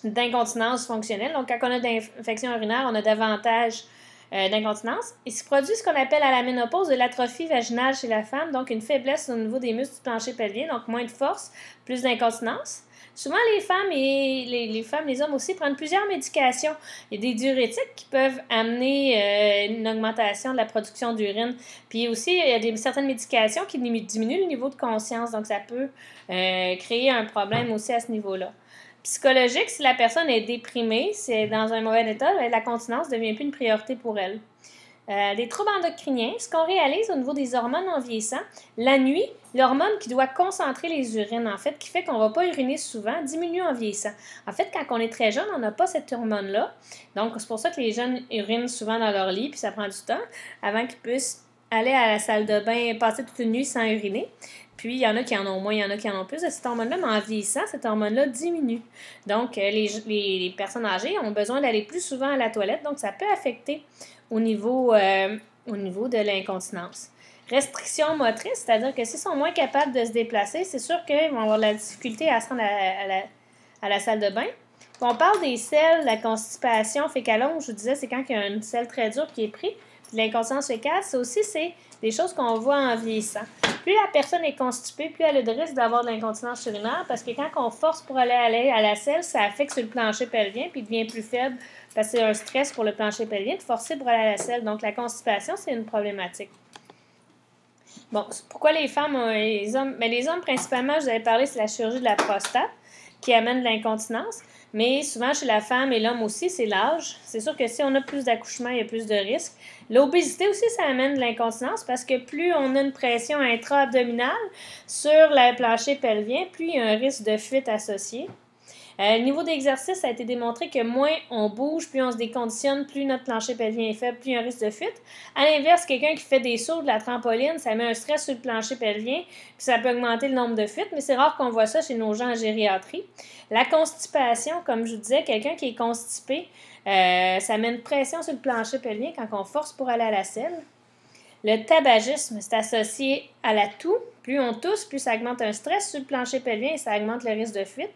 d'incontinence fonctionnelle. Donc, quand on a des infections urinaires, on a davantage d'incontinence. Il se produit ce qu'on appelle à la ménopause de l'atrophie vaginale chez la femme, donc une faiblesse au niveau des muscles du plancher pelvien, donc moins de force, plus d'incontinence. Souvent, les femmes et les hommes aussi prennent plusieurs médications. Il y a des diurétiques qui peuvent amener une augmentation de la production d'urine. Puis aussi, il y a certaines médications qui diminuent le niveau de conscience, donc ça peut créer un problème aussi à ce niveau-là. Psychologique, si la personne est déprimée, c'est dans un mauvais état, la continence ne devient plus une priorité pour elle. Les troubles endocriniens, ce qu'on réalise au niveau des hormones en vieillissant, la nuit, l'hormone qui doit concentrer les urines, en fait, qui fait qu'on ne va pas uriner souvent, diminue en vieillissant. En fait, quand on est très jeune, on n'a pas cette hormone-là. Donc, c'est pour ça que les jeunes urinent souvent dans leur lit, puis ça prend du temps avant qu'ils puissent aller à la salle de bain, passer toute une nuit sans uriner. Puis, il y en a qui en ont moins, il y en a qui en ont plus de cette hormone-là, mais en vieillissant, cette hormone-là diminue. Donc, les personnes âgées ont besoin d'aller plus souvent à la toilette, donc ça peut affecter au niveau de l'incontinence. Restriction motrice, c'est-à-dire que s'ils sont moins capables de se déplacer, c'est sûr qu'ils vont avoir de la difficulté à se rendre à la salle de bain. Puis on parle des selles, la constipation fécale, je vous disais, c'est quand il y a une selle très dure qui est prise. Puis l'incontinence fécale, ça aussi, c'est des choses qu'on voit en vieillissant. Plus la personne est constipée, plus elle a de risque d'avoir de l'incontinence urinaire parce que quand on force pour aller à la selle, ça affecte sur le plancher pelvien puis il devient plus faible parce que c'est un stress pour le plancher pelvien de forcer pour aller à la selle. Donc, la constipation, c'est une problématique. Bon, pourquoi les femmes et les hommes? Mais les hommes, principalement, je vous avais parlé, c'est la chirurgie de la prostate qui amène de l'incontinence. Mais souvent, chez la femme et l'homme aussi, c'est l'âge. C'est sûr que si on a plus d'accouchements, il y a plus de risques. L'obésité aussi, ça amène de l'incontinence parce que plus on a une pression intra-abdominale sur le plancher pelvien, plus il y a un risque de fuite associé. Au niveau d'exercice, ça a été démontré que moins on bouge, plus on se déconditionne, plus notre plancher pelvien est faible, plus il y a un risque de fuite. À l'inverse, quelqu'un qui fait des sauts, de la trampoline, ça met un stress sur le plancher pelvien, puis ça peut augmenter le nombre de fuites, mais c'est rare qu'on voit ça chez nos gens en gériatrie. La constipation, comme je vous disais, quelqu'un qui est constipé, ça met une pression sur le plancher pelvien quand on force pour aller à la selle. Le tabagisme, c'est associé à la toux. Plus on tousse, plus ça augmente un stress sur le plancher pelvien et ça augmente le risque de fuite.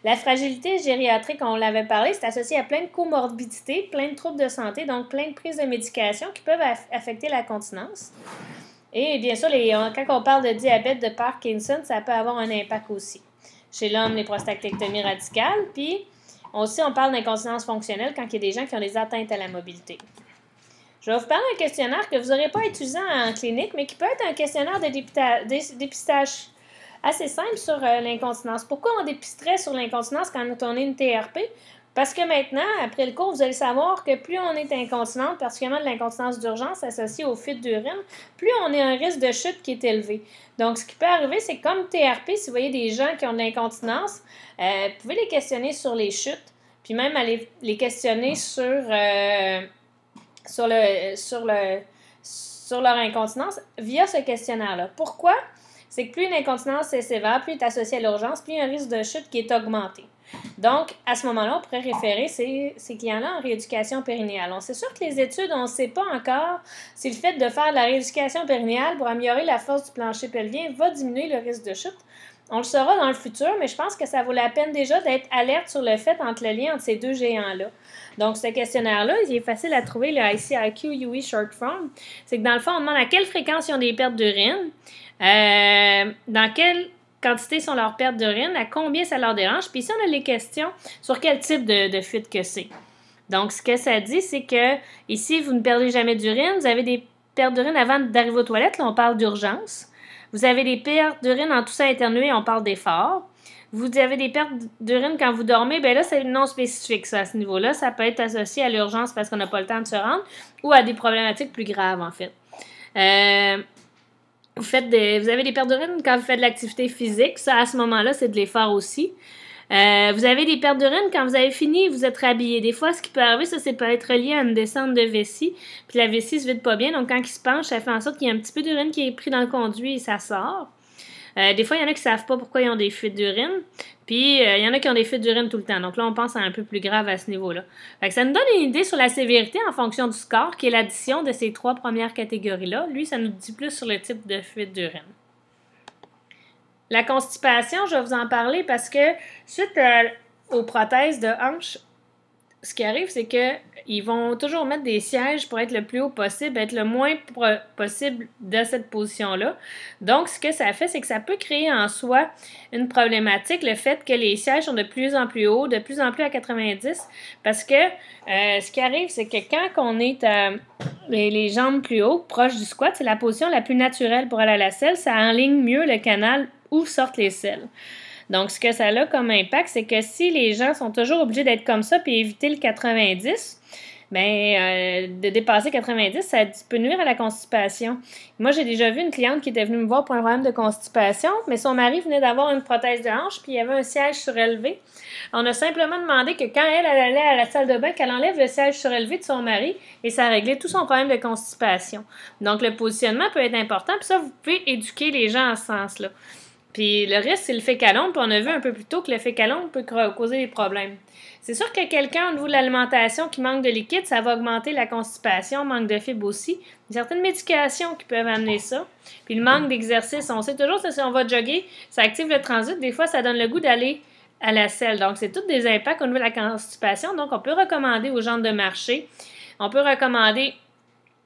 La fragilité gériatrique, on l'avait parlé, c'est associé à plein de comorbidités, plein de troubles de santé, donc plein de prises de médication qui peuvent affecter la continence. Et bien sûr, quand on parle de diabète de Parkinson, ça peut avoir un impact aussi. Chez l'homme, les prostatectomies radicales, puis aussi on parle d'incontinence fonctionnelle quand il y a des gens qui ont des atteintes à la mobilité. Je vais vous parler d'un questionnaire que vous n'aurez pas utilisé en clinique, mais qui peut être un questionnaire de dépistage assez simple sur l'incontinence. Pourquoi on dépisterait sur l'incontinence quand on est une TRP? Parce que maintenant, après le cours, vous allez savoir que plus on est incontinente, particulièrement de l'incontinence d'urgence associée aux fuites d'urine, plus on a un risque de chute qui est élevé. Donc, ce qui peut arriver, c'est comme TRP, si vous voyez des gens qui ont de l'incontinence, vous pouvez les questionner sur les chutes, puis même aller les questionner sur leur incontinence via ce questionnaire-là. Pourquoi? C'est que plus une incontinence est sévère, plus elle est associée à l'urgence, plus il y a un risque de chute qui est augmenté. Donc, à ce moment-là, on pourrait référer ces clients-là en rééducation périnéale. C'est sûr que les études, on ne sait pas encore si le fait de faire de la rééducation périnéale pour améliorer la force du plancher pelvien va diminuer le risque de chute. On le saura dans le futur, mais je pense que ça vaut la peine déjà d'être alerte sur le fait entre le lien entre ces deux géants-là. Donc, ce questionnaire-là, il est facile à trouver, le ICIQ UE Short Form. C'est que dans le fond, on demande à quelle fréquence ils ont des pertes d'urine, dans quelle quantité sont leurs pertes d'urine, à combien ça leur dérange, puis ici, on a les questions sur quel type de fuite que c'est. Donc, ce que ça dit, c'est que ici, vous ne perdez jamais d'urine, vous avez des pertes d'urine avant d'arriver aux toilettes, là, on parle d'urgence. Vous avez des pertes d'urine en toussant éternué, on parle d'effort. vous avez des pertes d'urine quand vous dormez, bien là, c'est non spécifique, ça, à ce niveau-là. Ça peut être associé à l'urgence parce qu'on n'a pas le temps de se rendre ou à des problématiques plus graves, en fait. Vous avez des pertes d'urine quand vous faites de l'activité physique. Ça, à ce moment-là, c'est de l'effort aussi. Vous avez des pertes d'urine quand vous avez fini, vous êtes rhabillé. Des fois, ce qui peut arriver, ça peut être lié à une descente de vessie. Puis la vessie se vide pas bien. Donc, quand il se penche, ça fait en sorte qu'il y a un petit peu d'urine qui est pris dans le conduit et ça sort. Des fois, il y en a qui ne savent pas pourquoi ils ont des fuites d'urine. Puis, il y en a qui ont des fuites d'urine tout le temps. Donc là, on pense à un peu plus grave à ce niveau-là. Fait que ça nous donne une idée sur la sévérité en fonction du score, qui est l'addition de ces 3 premières catégories-là. Lui, ça nous dit plus sur le type de fuite d'urine. La constipation, je vais vous en parler parce que suite aux prothèses de hanche, ce qui arrive, c'est qu'ils vont toujours mettre des sièges pour être le plus haut possible, être le moins possible de cette position-là. Donc, ce que ça fait, c'est que ça peut créer en soi une problématique, le fait que les sièges sont de plus en plus hauts, de plus en plus à 90, parce que ce qui arrive, c'est que quand on est les jambes plus hautes, proches du squat, c'est la position la plus naturelle pour aller à la selle, ça enligne mieux le canal où sortent les selles. Donc, ce que ça a comme impact, c'est que si les gens sont toujours obligés d'être comme ça puis éviter le 90, de dépasser 90, ça peut nuire à la constipation. Moi, j'ai déjà vu une cliente qui était venue me voir pour un problème de constipation, mais son mari venait d'avoir une prothèse de hanche puis il y avait un siège surélevé. On a simplement demandé que quand elle allait à la salle de bain, qu'elle enlève le siège surélevé de son mari et ça a réglé tout son problème de constipation. Donc, le positionnement peut être important puis ça, vous pouvez éduquer les gens en ce sens-là. Puis le risque, c'est le fécalome. Puis on a vu un peu plus tôt que le fécalome peut causer des problèmes. C'est sûr que quelqu'un au niveau de l'alimentation qui manque de liquide, ça va augmenter la constipation, manque de fibres aussi. Il y a certaines médications qui peuvent amener ça. Puis le manque d'exercice, on sait toujours que si on va jogger, ça active le transit. Des fois, ça donne le goût d'aller à la selle. Donc, c'est tous des impacts au niveau de la constipation. Donc, on peut recommander aux gens de marcher. On peut recommander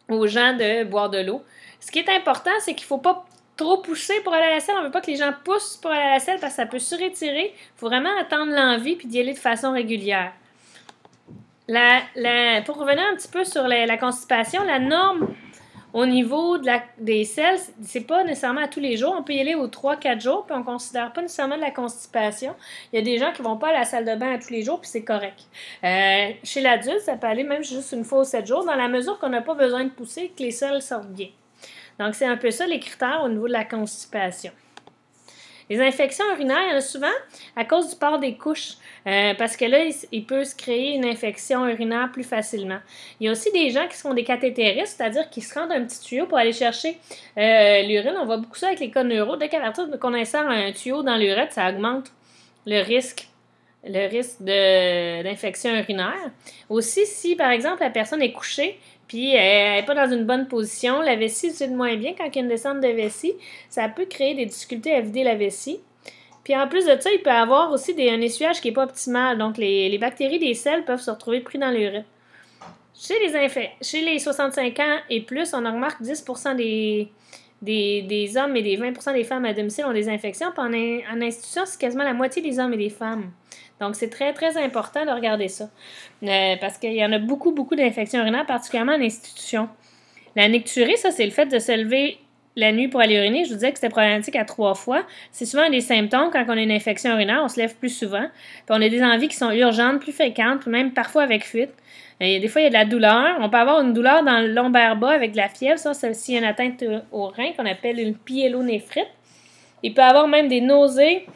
aux gens de boire de l'eau. Ce qui est important, c'est qu'il ne faut pas trop pousser pour aller à la selle. On ne veut pas que les gens poussent pour aller à la selle parce que ça peut surétirer. Il faut vraiment attendre l'envie puis d'y aller de façon régulière. Pour revenir un petit peu sur la constipation, la norme au niveau des selles, c'est pas nécessairement à tous les jours. On peut y aller aux 3-4 jours puis on ne considère pas nécessairement de la constipation. Il y a des gens qui ne vont pas à la salle de bain à tous les jours puis c'est correct. Chez l'adulte, ça peut aller même juste une fois aux 7 jours dans la mesure qu'on n'a pas besoin de pousser et que les selles sortent bien. Donc, c'est un peu ça les critères au niveau de la constipation. Les infections urinaires, il y en a souvent à cause du port des couches, parce que là, il peut se créer une infection urinaire plus facilement. Il y a aussi des gens qui se font des cathétéristes, c'est-à-dire qui se rendent un petit tuyau pour aller chercher l'urine. On voit beaucoup ça avec les cas neuro. Dès qu'à partir qu'on insère un tuyau dans l'urètre, ça augmente le risque d'infection urinaire. Aussi, si par exemple la personne est couchée, puis elle n'est pas dans une bonne position, la vessie se vide moins bien quand il y a une descente de vessie, ça peut créer des difficultés à vider la vessie. Puis en plus de ça, il peut y avoir aussi un essuyage qui n'est pas optimal, donc les bactéries des selles peuvent se retrouver pris dans l'urine. Chez les 65 ans et plus, on en remarque 10% des hommes et des 20% des femmes à domicile ont des infections, puis en institution, c'est quasiment la moitié des hommes et des femmes. Donc, c'est très, très important de regarder ça. Parce qu'il y en a beaucoup, beaucoup d'infections urinaires, particulièrement en institution. La nicturie, ça, c'est le fait de se lever la nuit pour aller uriner. Je vous disais que c'était problématique à 3 fois. C'est souvent des symptômes quand on a une infection urinaire. On se lève plus souvent. Puis on a des envies qui sont urgentes, plus fréquentes, puis même parfois avec fuite. Des fois, il y a de la douleur. On peut avoir une douleur dans le lombaire bas avec de la fièvre. Ça, c'est aussi une atteinte au rein qu'on appelle une pyélonéphrite. Il peut y avoir même des nausées,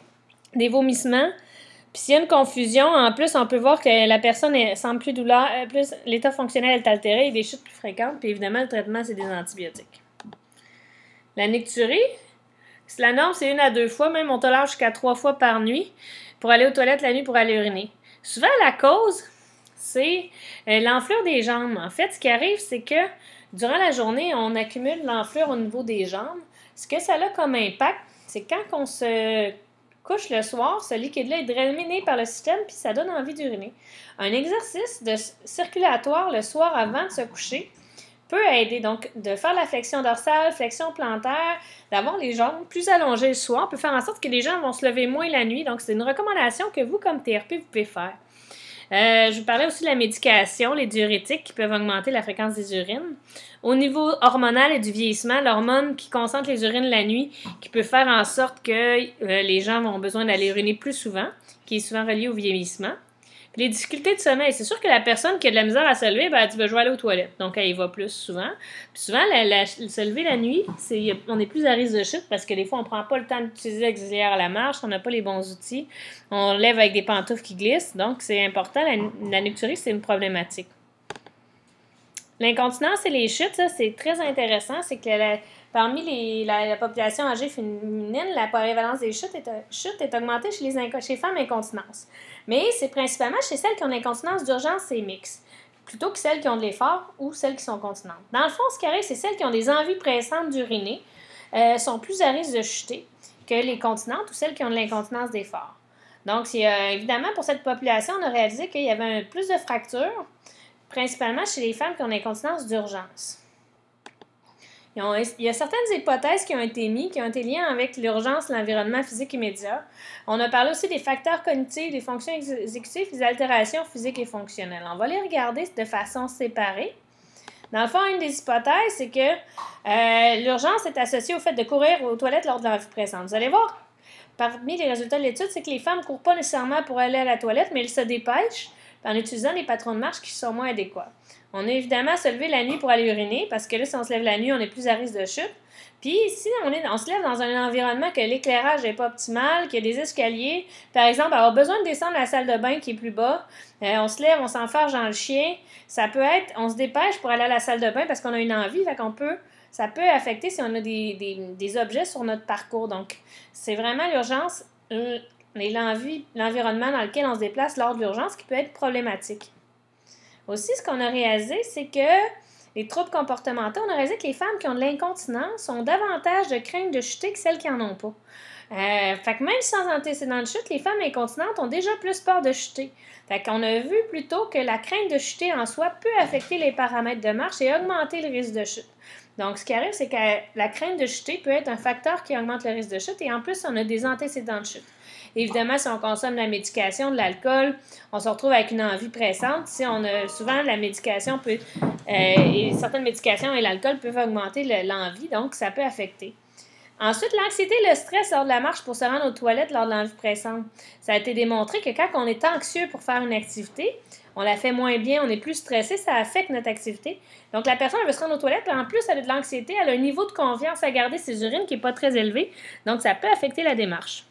des vomissements. Puis s'il y a une confusion, en plus, on peut voir que la personne semble plus douloureuse, plus l'état fonctionnel est altéré et des chutes plus fréquentes. Puis évidemment, le traitement, c'est des antibiotiques. La nicturie, la norme, c'est 1 à 2 fois, même on tolère jusqu'à 3 fois par nuit pour aller aux toilettes la nuit pour aller uriner. Souvent, la cause, c'est l'enflure des jambes. En fait, ce qui arrive, c'est que durant la journée, on accumule l'enflure au niveau des jambes. Ce que ça a comme impact, c'est quand on se couche le soir, ce liquide-là est drainé par le système puis ça donne envie d'uriner. Un exercice circulatoire le soir avant de se coucher peut aider. Donc, de faire la flexion dorsale, flexion plantaire, d'avoir les jambes plus allongées le soir peut faire en sorte que les gens vont se lever moins la nuit. Donc, c'est une recommandation que vous, comme TRP, vous pouvez faire. Je vous parlais aussi de la médication, les diurétiques qui peuvent augmenter la fréquence des urines. Au niveau hormonal et du vieillissement, l'hormone qui concentre les urines la nuit, qui peut faire en sorte que les gens vont besoin d'aller uriner plus souvent, qui est souvent relié au vieillissement. Puis les difficultés de sommeil, c'est sûr que la personne qui a de la misère à se lever, ben, elle dit, ben, je vais aller aux toilettes. Donc, elle y va plus souvent. Puis souvent, se lever la nuit, on est plus à risque de chute parce que des fois, on ne prend pas le temps d'utiliser l'auxiliaire à la marche, on n'a pas les bons outils, on lève avec des pantoufles qui glissent. Donc, c'est important. La nocturie, c'est une problématique. L'incontinence et les chutes, ça, c'est très intéressant. C'est que parmi la population âgée féminine, la prévalence des chutes est augmentée chez les femmes incontinence. Mais c'est principalement chez celles qui ont l'incontinence d'urgence et mixte, plutôt que celles qui ont de l'effort ou celles qui sont continentes. Dans le fond, ce qui arrive, c'est celles qui ont des envies pressantes d'uriner sont plus à risque de chuter que les continentes ou celles qui ont de l'incontinence d'effort. Donc, évidemment, pour cette population, on a réalisé qu'il y avait plus de fractures, principalement chez les femmes qui ont l'incontinence d'urgence. Il y a certaines hypothèses qui ont été mises, qui ont été liées avec l'urgence, l'environnement physique immédiat. On a parlé aussi des facteurs cognitifs, des fonctions exécutives, des altérations physiques et fonctionnelles. On va les regarder de façon séparée. Dans le fond, une des hypothèses, c'est que l'urgence est associée au fait de courir aux toilettes lors de l'envie pressante. Vous allez voir, parmi les résultats de l'étude, c'est que les femmes ne courent pas nécessairement pour aller à la toilette, mais elles se dépêchent en utilisant des patrons de marche qui sont moins adéquats. On a évidemment à se lever la nuit pour aller uriner, parce que là, si on se lève la nuit, on est plus à risque de chute. Puis, si on se lève dans un environnement que l'éclairage n'est pas optimal, qu'il y a des escaliers, par exemple, avoir besoin de descendre la salle de bain qui est plus bas, on se lève, on s'enfarge dans le chien, ça peut être, on se dépêche pour aller à la salle de bain parce qu'on a une envie, ça peut affecter si on a des objets sur notre parcours. Donc, c'est vraiment l'urgence et l'environnement dans lequel on se déplace lors de l'urgence qui peut être problématique. Aussi, ce qu'on a réalisé, c'est que les troubles comportementaux, on a réalisé que les femmes qui ont de l'incontinence ont davantage de crainte de chuter que celles qui n'en ont pas. Fait que même sans antécédent de chute, les femmes incontinentes ont déjà plus peur de chuter. Fait qu'on a vu plutôt que la crainte de chuter en soi peut affecter les paramètres de marche et augmenter le risque de chute. Donc, ce qui arrive, c'est que la crainte de chuter peut être un facteur qui augmente le risque de chute et en plus, on a des antécédents de chute. Évidemment, si on consomme de la médication, de l'alcool, on se retrouve avec une envie pressante. Si on a souvent la médication et certaines médications et l'alcool peuvent augmenter l'envie, donc ça peut affecter. Ensuite, l'anxiété et le stress lors de la marche pour se rendre aux toilettes lors de l'envie pressante. Ça a été démontré que quand on est anxieux pour faire une activité, on la fait moins bien, on est plus stressé, ça affecte notre activité. Donc, la personne elle veut se rendre aux toilettes, puis en plus, elle a de l'anxiété, elle a un niveau de confiance à garder ses urines qui n'est pas très élevé. Donc, ça peut affecter la démarche.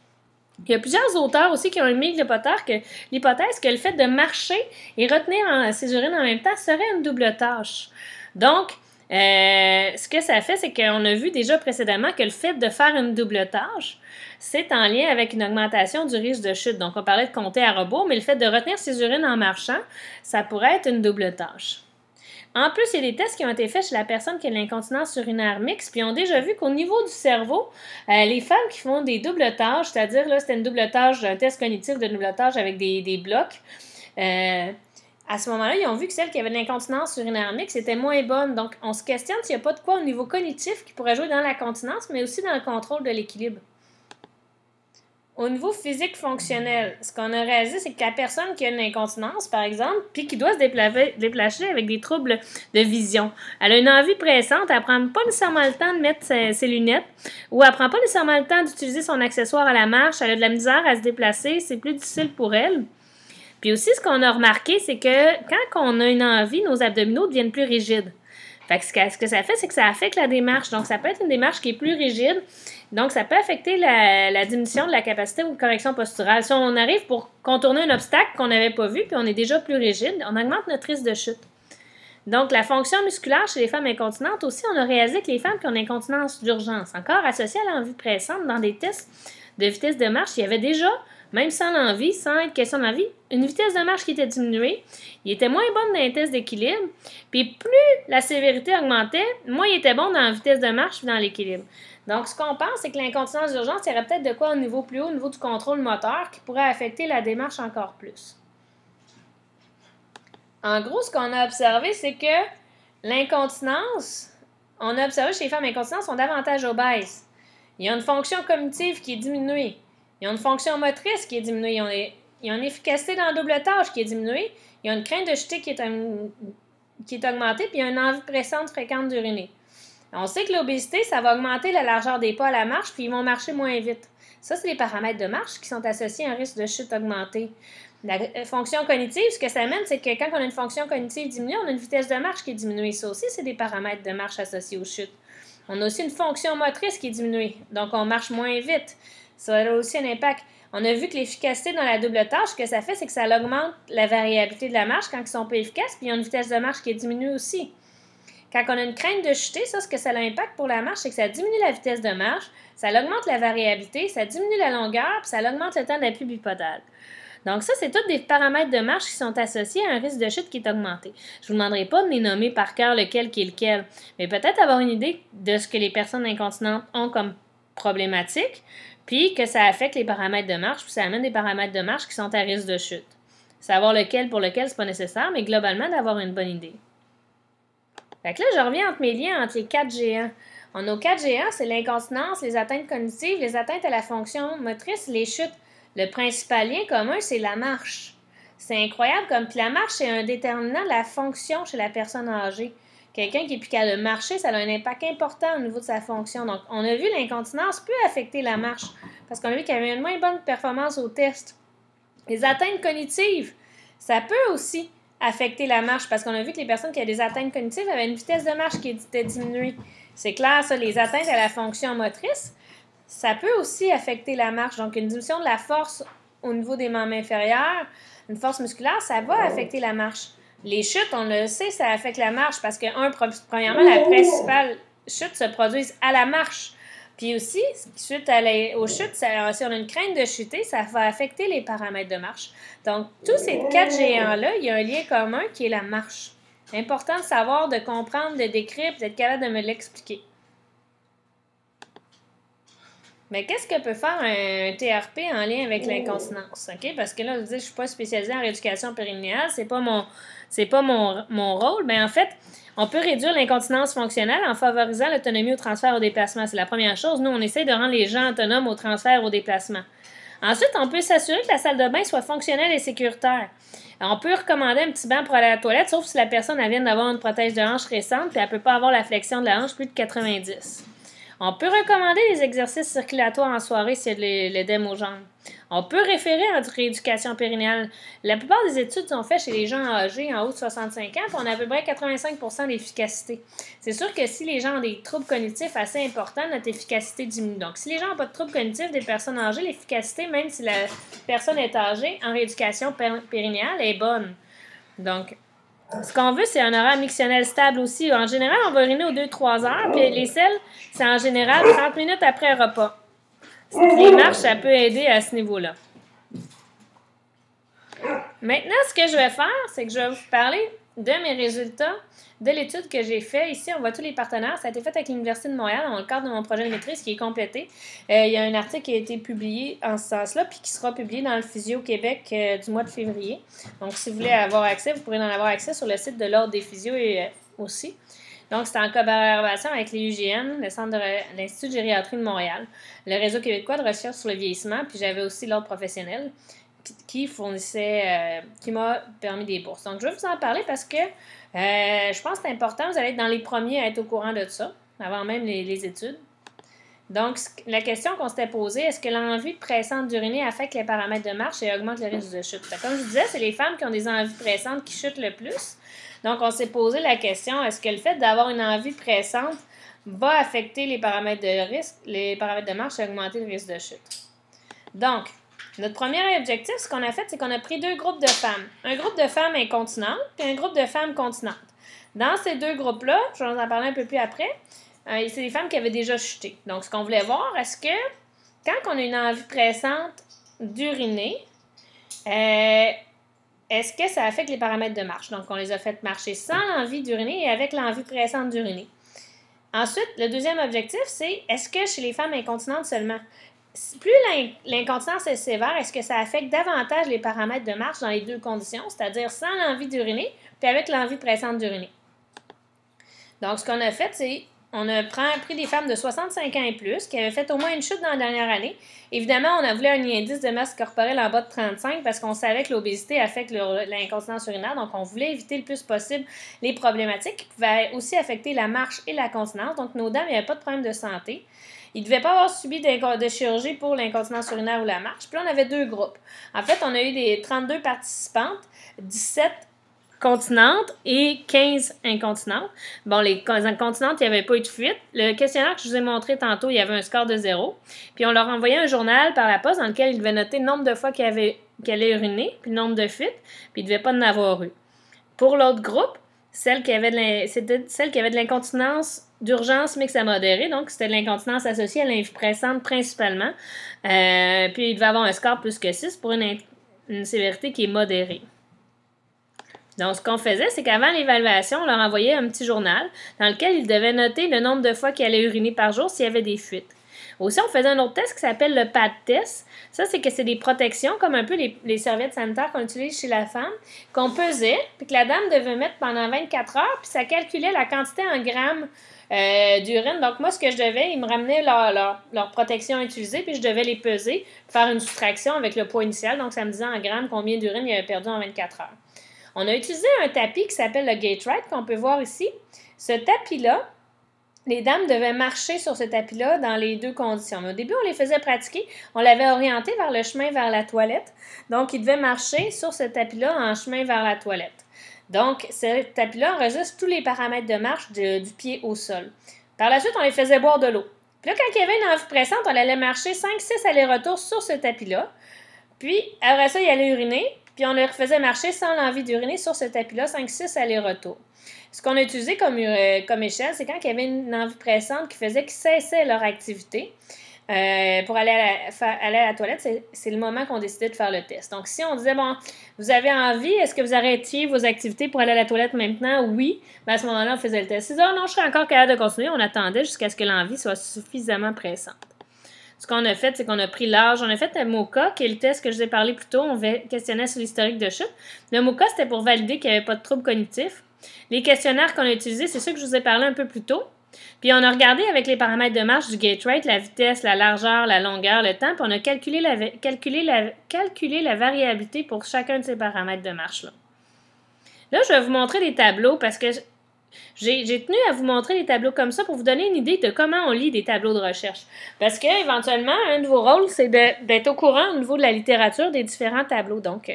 Il y a plusieurs auteurs aussi qui ont émis l'hypothèse que le fait de marcher et retenir ses urines en même temps serait une double tâche. Donc, ce que ça fait, c'est qu'on a vu déjà précédemment que le fait de faire une double tâche, c'est en lien avec une augmentation du risque de chute. Donc, on parlait de compter à rebours, mais le fait de retenir ses urines en marchant, ça pourrait être une double tâche. En plus, il y a des tests qui ont été faits chez la personne qui a de l'incontinence urinaire mixte, puis ils ont déjà vu qu'au niveau du cerveau, les femmes qui font des doubles tâches, c'est-à-dire, là, c'était une double tâche, un test cognitif de double tâche avec des blocs, à ce moment-là, ils ont vu que celles qui avaient de l'incontinence urinaire mixte étaient moins bonnes. Donc, on se questionne s'il n'y a pas de quoi au niveau cognitif qui pourrait jouer dans la continence, mais aussi dans le contrôle de l'équilibre. Au niveau physique fonctionnel, ce qu'on a réalisé, c'est que la personne qui a une incontinence, par exemple, puis qui doit se déplacer avec des troubles de vision, elle a une envie pressante, elle ne prend pas nécessairement le temps de mettre ses lunettes, ou elle ne prend pas nécessairement le temps d'utiliser son accessoire à la marche, elle a de la misère à se déplacer, c'est plus difficile pour elle. Puis aussi, ce qu'on a remarqué, c'est que quand on a une envie, nos abdominaux deviennent plus rigides. Fait que ce que ça fait, c'est que ça affecte la démarche. Donc, ça peut être une démarche qui est plus rigide. Donc, ça peut affecter la diminution de la capacité ou de correction posturale. Si on arrive pour contourner un obstacle qu'on n'avait pas vu, puis on est déjà plus rigide, on augmente notre risque de chute. Donc, la fonction musculaire chez les femmes incontinentes aussi, on a réalisé que les femmes qui ont une incontinence d'urgence, encore associée à l'envie pressante, dans des tests de vitesse de marche, il y avait déjà, même sans l'envie, sans être question d'envie, une vitesse de marche qui était diminuée. Il était moins bon dans les tests d'équilibre. Puis plus la sévérité augmentait, moins il était bon dans la vitesse de marche et dans l'équilibre. Donc, ce qu'on pense, c'est que l'incontinence d'urgence, il y aurait peut-être de quoi au niveau plus haut, au niveau du contrôle moteur, qui pourrait affecter la démarche encore plus. En gros, ce qu'on a observé, c'est que l'incontinence, on a observé chez les femmes incontinentes, sont davantage obèses. Il y a une fonction cognitive qui est diminuée. Il y a une fonction motrice qui est diminuée. Ils ont une efficacité dans la double tâche qui est diminuée. Ils ont une crainte de chuter qui est augmentée, puis il y a une envie pressante fréquente d'uriner. On sait que l'obésité, ça va augmenter la largeur des pas à la marche, puis ils vont marcher moins vite. Ça, c'est les paramètres de marche qui sont associés à un risque de chute augmenté. La fonction cognitive, ce que ça amène, c'est que quand on a une fonction cognitive diminuée, on a une vitesse de marche qui est diminuée. Ça aussi, c'est des paramètres de marche associés aux chutes. On a aussi une fonction motrice qui est diminuée, donc on marche moins vite. Ça a aussi un impact. On a vu que l'efficacité dans la double tâche, ce que ça fait, c'est que ça augmente la variabilité de la marche quand ils sont peu efficaces, puis il y a une vitesse de marche qui est diminuée aussi. Quand on a une crainte de chuter, ça, ce que ça a l'impact pour la marche, c'est que ça diminue la vitesse de marche, ça augmente la variabilité, ça diminue la longueur, puis ça augmente le temps d'appui bipodal. Donc ça, c'est tous des paramètres de marche qui sont associés à un risque de chute qui est augmenté. Je ne vous demanderai pas de les nommer par cœur lequel qui est lequel, mais peut-être avoir une idée de ce que les personnes incontinentes ont comme problématique, puis que ça affecte les paramètres de marche, puis ça amène des paramètres de marche qui sont à risque de chute. Savoir lequel pour lequel, c'est pas nécessaire, mais globalement, d'avoir une bonne idée. Fait que là, je reviens entre mes liens entre les 4 géants. On a nos 4 géants, c'est l'incontinence, les atteintes cognitives, les atteintes à la fonction motrice, les chutes. Le principal lien commun, c'est la marche. C'est incroyable comme puis la marche, c'est un déterminant de la fonction chez la personne âgée. Quelqu'un qui est plus capable de marcher, ça a un impact important au niveau de sa fonction. Donc, on a vu l'incontinence peut affecter la marche parce qu'on a vu qu'il y avait une moins bonne performance au test. Les atteintes cognitives, ça peut aussi affecter la marche parce qu'on a vu que les personnes qui ont des atteintes cognitives avaient une vitesse de marche qui était diminuée. C'est clair, ça, les atteintes à la fonction motrice, ça peut aussi affecter la marche. Donc, une diminution de la force au niveau des membres inférieurs, une force musculaire, ça va affecter la marche. Les chutes, on le sait, ça affecte la marche parce que, premièrement, la principale chute se produit à la marche. Puis aussi, suite aux chutes, si on a une crainte de chuter, ça va affecter les paramètres de marche. Donc, tous ces 4 géants-là, il y a un lien commun qui est la marche. C'est important de savoir, de comprendre, de décrire, d'être capable de me l'expliquer. Mais qu'est-ce que peut faire un TRP en lien avec l'incontinence? Okay? Parce que là, je dis, je ne suis pas spécialisée en rééducation périnéale, c'est pas mon rôle, mais en fait, on peut réduire l'incontinence fonctionnelle en favorisant l'autonomie au transfert au déplacement. C'est la première chose. Nous, on essaie de rendre les gens autonomes au transfert au déplacement. Ensuite, on peut s'assurer que la salle de bain soit fonctionnelle et sécuritaire. On peut recommander un petit banc pour aller à la toilette, sauf si la personne vient d'avoir une prothèse de hanche récente et elle ne peut pas avoir la flexion de la hanche plus de 90. On peut recommander des exercices circulatoires en soirée s'il y a de l'édème aux jambes. On peut référer en rééducation périnéale. La plupart des études sont faites chez les gens âgés en haut de 65 ans, puis on a à peu près 85% d'efficacité. C'est sûr que si les gens ont des troubles cognitifs assez importants, notre efficacité diminue. Donc, si les gens n'ont pas de troubles cognitifs des personnes âgées, l'efficacité, même si la personne est âgée, en rééducation périnéale, est bonne. Donc, ce qu'on veut, c'est un horaire mictionnel stable aussi. En général, on va uriner aux 2-3 heures, puis les selles, c'est en général 30 minutes après le repas. Les marches, ça peut aider à ce niveau-là. Maintenant, ce que je vais faire, c'est que je vais vous parler de mes résultats de l'étude que j'ai faite. Ici, on voit tous les partenaires. Ça a été fait avec l'Université de Montréal dans le cadre de mon projet de maîtrise qui est complété. Il y a un article qui a été publié en ce sens-là, puis qui sera publié dans le Physio Québec du mois de février. Donc, si vous voulez avoir accès, vous pourrez en avoir accès sur le site de l'Ordre des physios aussi. Donc, c'est en collaboration avec les UGN, le Centre de l'Institut de gériatrie de Montréal, le Réseau québécois de recherche sur le vieillissement, puis j'avais aussi l'Ordre professionnel qui m'a permis des bourses. Donc, je vais vous en parler parce que je pense que c'est important. Vous allez être dans les premiers à être au courant de ça, avant même les études. Donc, la question qu'on s'était posée, est-ce que l'envie pressante d'uriner affecte les paramètres de marche et augmente le risque de chute? Comme je vous disais, c'est les femmes qui ont des envies pressantes qui chutent le plus. Donc, on s'est posé la question, est-ce que le fait d'avoir une envie pressante va affecter les paramètres de risque, les paramètres de marche et augmenter le risque de chute? Donc, notre premier objectif, ce qu'on a fait, c'est qu'on a pris 2 groupes de femmes. Un groupe de femmes incontinentes et un groupe de femmes continentes. Dans ces 2 groupes-là, je vais vous en parler un peu plus après, c'est des femmes qui avaient déjà chuté. Donc, ce qu'on voulait voir, est-ce que quand on a une envie pressante d'uriner, est-ce que ça affecte les paramètres de marche? Donc, on les a fait marcher sans l'envie d'uriner et avec l'envie pressante d'uriner. Ensuite, le deuxième objectif, c'est est-ce que chez les femmes incontinentes seulement, plus l'incontinence est sévère, est-ce que ça affecte davantage les paramètres de marche dans les 2 conditions, c'est-à-dire sans l'envie d'uriner, puis avec l'envie pressante d'uriner? Donc, ce qu'on a fait, c'est on a pris des femmes de 65 ans et plus qui avaient fait au moins une chute dans la dernière année. Évidemment, on a voulu un indice de masse corporelle en bas de 35 parce qu'on savait que l'obésité affecte l'incontinence urinaire. Donc, on voulait éviter le plus possible les problématiques qui pouvaient aussi affecter la marche et la continence. Donc, nos dames n'avaient pas de problème de santé. Ils ne devaient pas avoir subi de chirurgie pour l'incontinence urinaire ou la marche. Puis là, on avait 2 groupes. En fait, on a eu des 32 participantes, 17 continentes et 15 incontinentes. Bon, les incontinentes, il n'y avait pas eu de fuite. Le questionnaire que je vous ai montré tantôt, il y avait un score de 0. Puis on leur envoyait un journal par la poste dans lequel ils devaient noter le nombre de fois qu'elle allait uriner, puis le nombre de fuites, puis ils ne devaient pas en avoir eu. Pour l'autre groupe, celle qui avait de l'incontinence d'urgence mixte à modérée, donc c'était de l'incontinence associée à l'invie pressante principalement. Puis il devait avoir un score plus que 6 pour une sévérité qui est modérée. Donc, ce qu'on faisait, c'est qu'avant l'évaluation, on leur envoyait un petit journal dans lequel ils devaient noter le nombre de fois qu'ils allaient uriner par jour s'il y avait des fuites. Aussi, on faisait un autre test qui s'appelle le PAD test. Ça, c'est que c'est des protections, comme un peu les serviettes sanitaires qu'on utilise chez la femme, qu'on pesait, puis que la dame devait mettre pendant 24 heures, puis ça calculait la quantité en grammes d'urine. Donc, moi, ce que je devais, ils me ramenaient leur protection utilisée, puis je devais les peser, faire une soustraction avec le poids initial. Donc, ça me disait en grammes combien d'urine ils avaient perdu en 24 heures. On a utilisé un tapis qui s'appelle le Gait Right, qu'on peut voir ici. Ce tapis-là, les dames devaient marcher sur ce tapis-là dans les 2 conditions. Mais au début, on les faisait pratiquer. On l'avait orienté vers le chemin vers la toilette. Donc, ils devaient marcher sur ce tapis-là en chemin vers la toilette. Donc, ce tapis-là enregistre tous les paramètres de marche du pied au sol. Par la suite, on les faisait boire de l'eau. Puis là, quand il y avait une envie pressante, on allait marcher 5-6 allers-retours sur ce tapis-là. Puis, après ça, il allait uriner. Puis on les refaisait marcher sans l'envie d'uriner sur ce tapis-là, 5-6 allers-retours. Ce qu'on a utilisé comme échelle, c'est quand il y avait une envie pressante qui faisait qu'ils cessaient leur activité pour aller à la toilette, c'est le moment qu'on décidait de faire le test. Donc, si on disait, bon, vous avez envie, est-ce que vous arrêtiez vos activités pour aller à la toilette maintenant? Oui. Bien, à ce moment-là, on faisait le test. Si non, je serais encore capable de continuer. On attendait jusqu'à ce que l'envie soit suffisamment pressante. Ce qu'on a fait, c'est qu'on a pris l'âge. On a fait le MOCA, qui est le test que je vous ai parlé plus tôt. On questionnait sur l'historique de chute. Le MOCA, c'était pour valider qu'il n'y avait pas de troubles cognitifs. Les questionnaires qu'on a utilisés, c'est ceux que je vous ai parlé un peu plus tôt. Puis on a regardé avec les paramètres de marche du gait rate, la vitesse, la largeur, la longueur, le temps, puis on a calculé la variabilité pour chacun de ces paramètres de marche-là. Là, je vais vous montrer des tableaux parce que j'ai tenu à vous montrer des tableaux comme ça pour vous donner une idée de comment on lit des tableaux de recherche. Parce que éventuellement, un de vos rôles, c'est d'être au courant au niveau de la littérature des différents tableaux. Donc,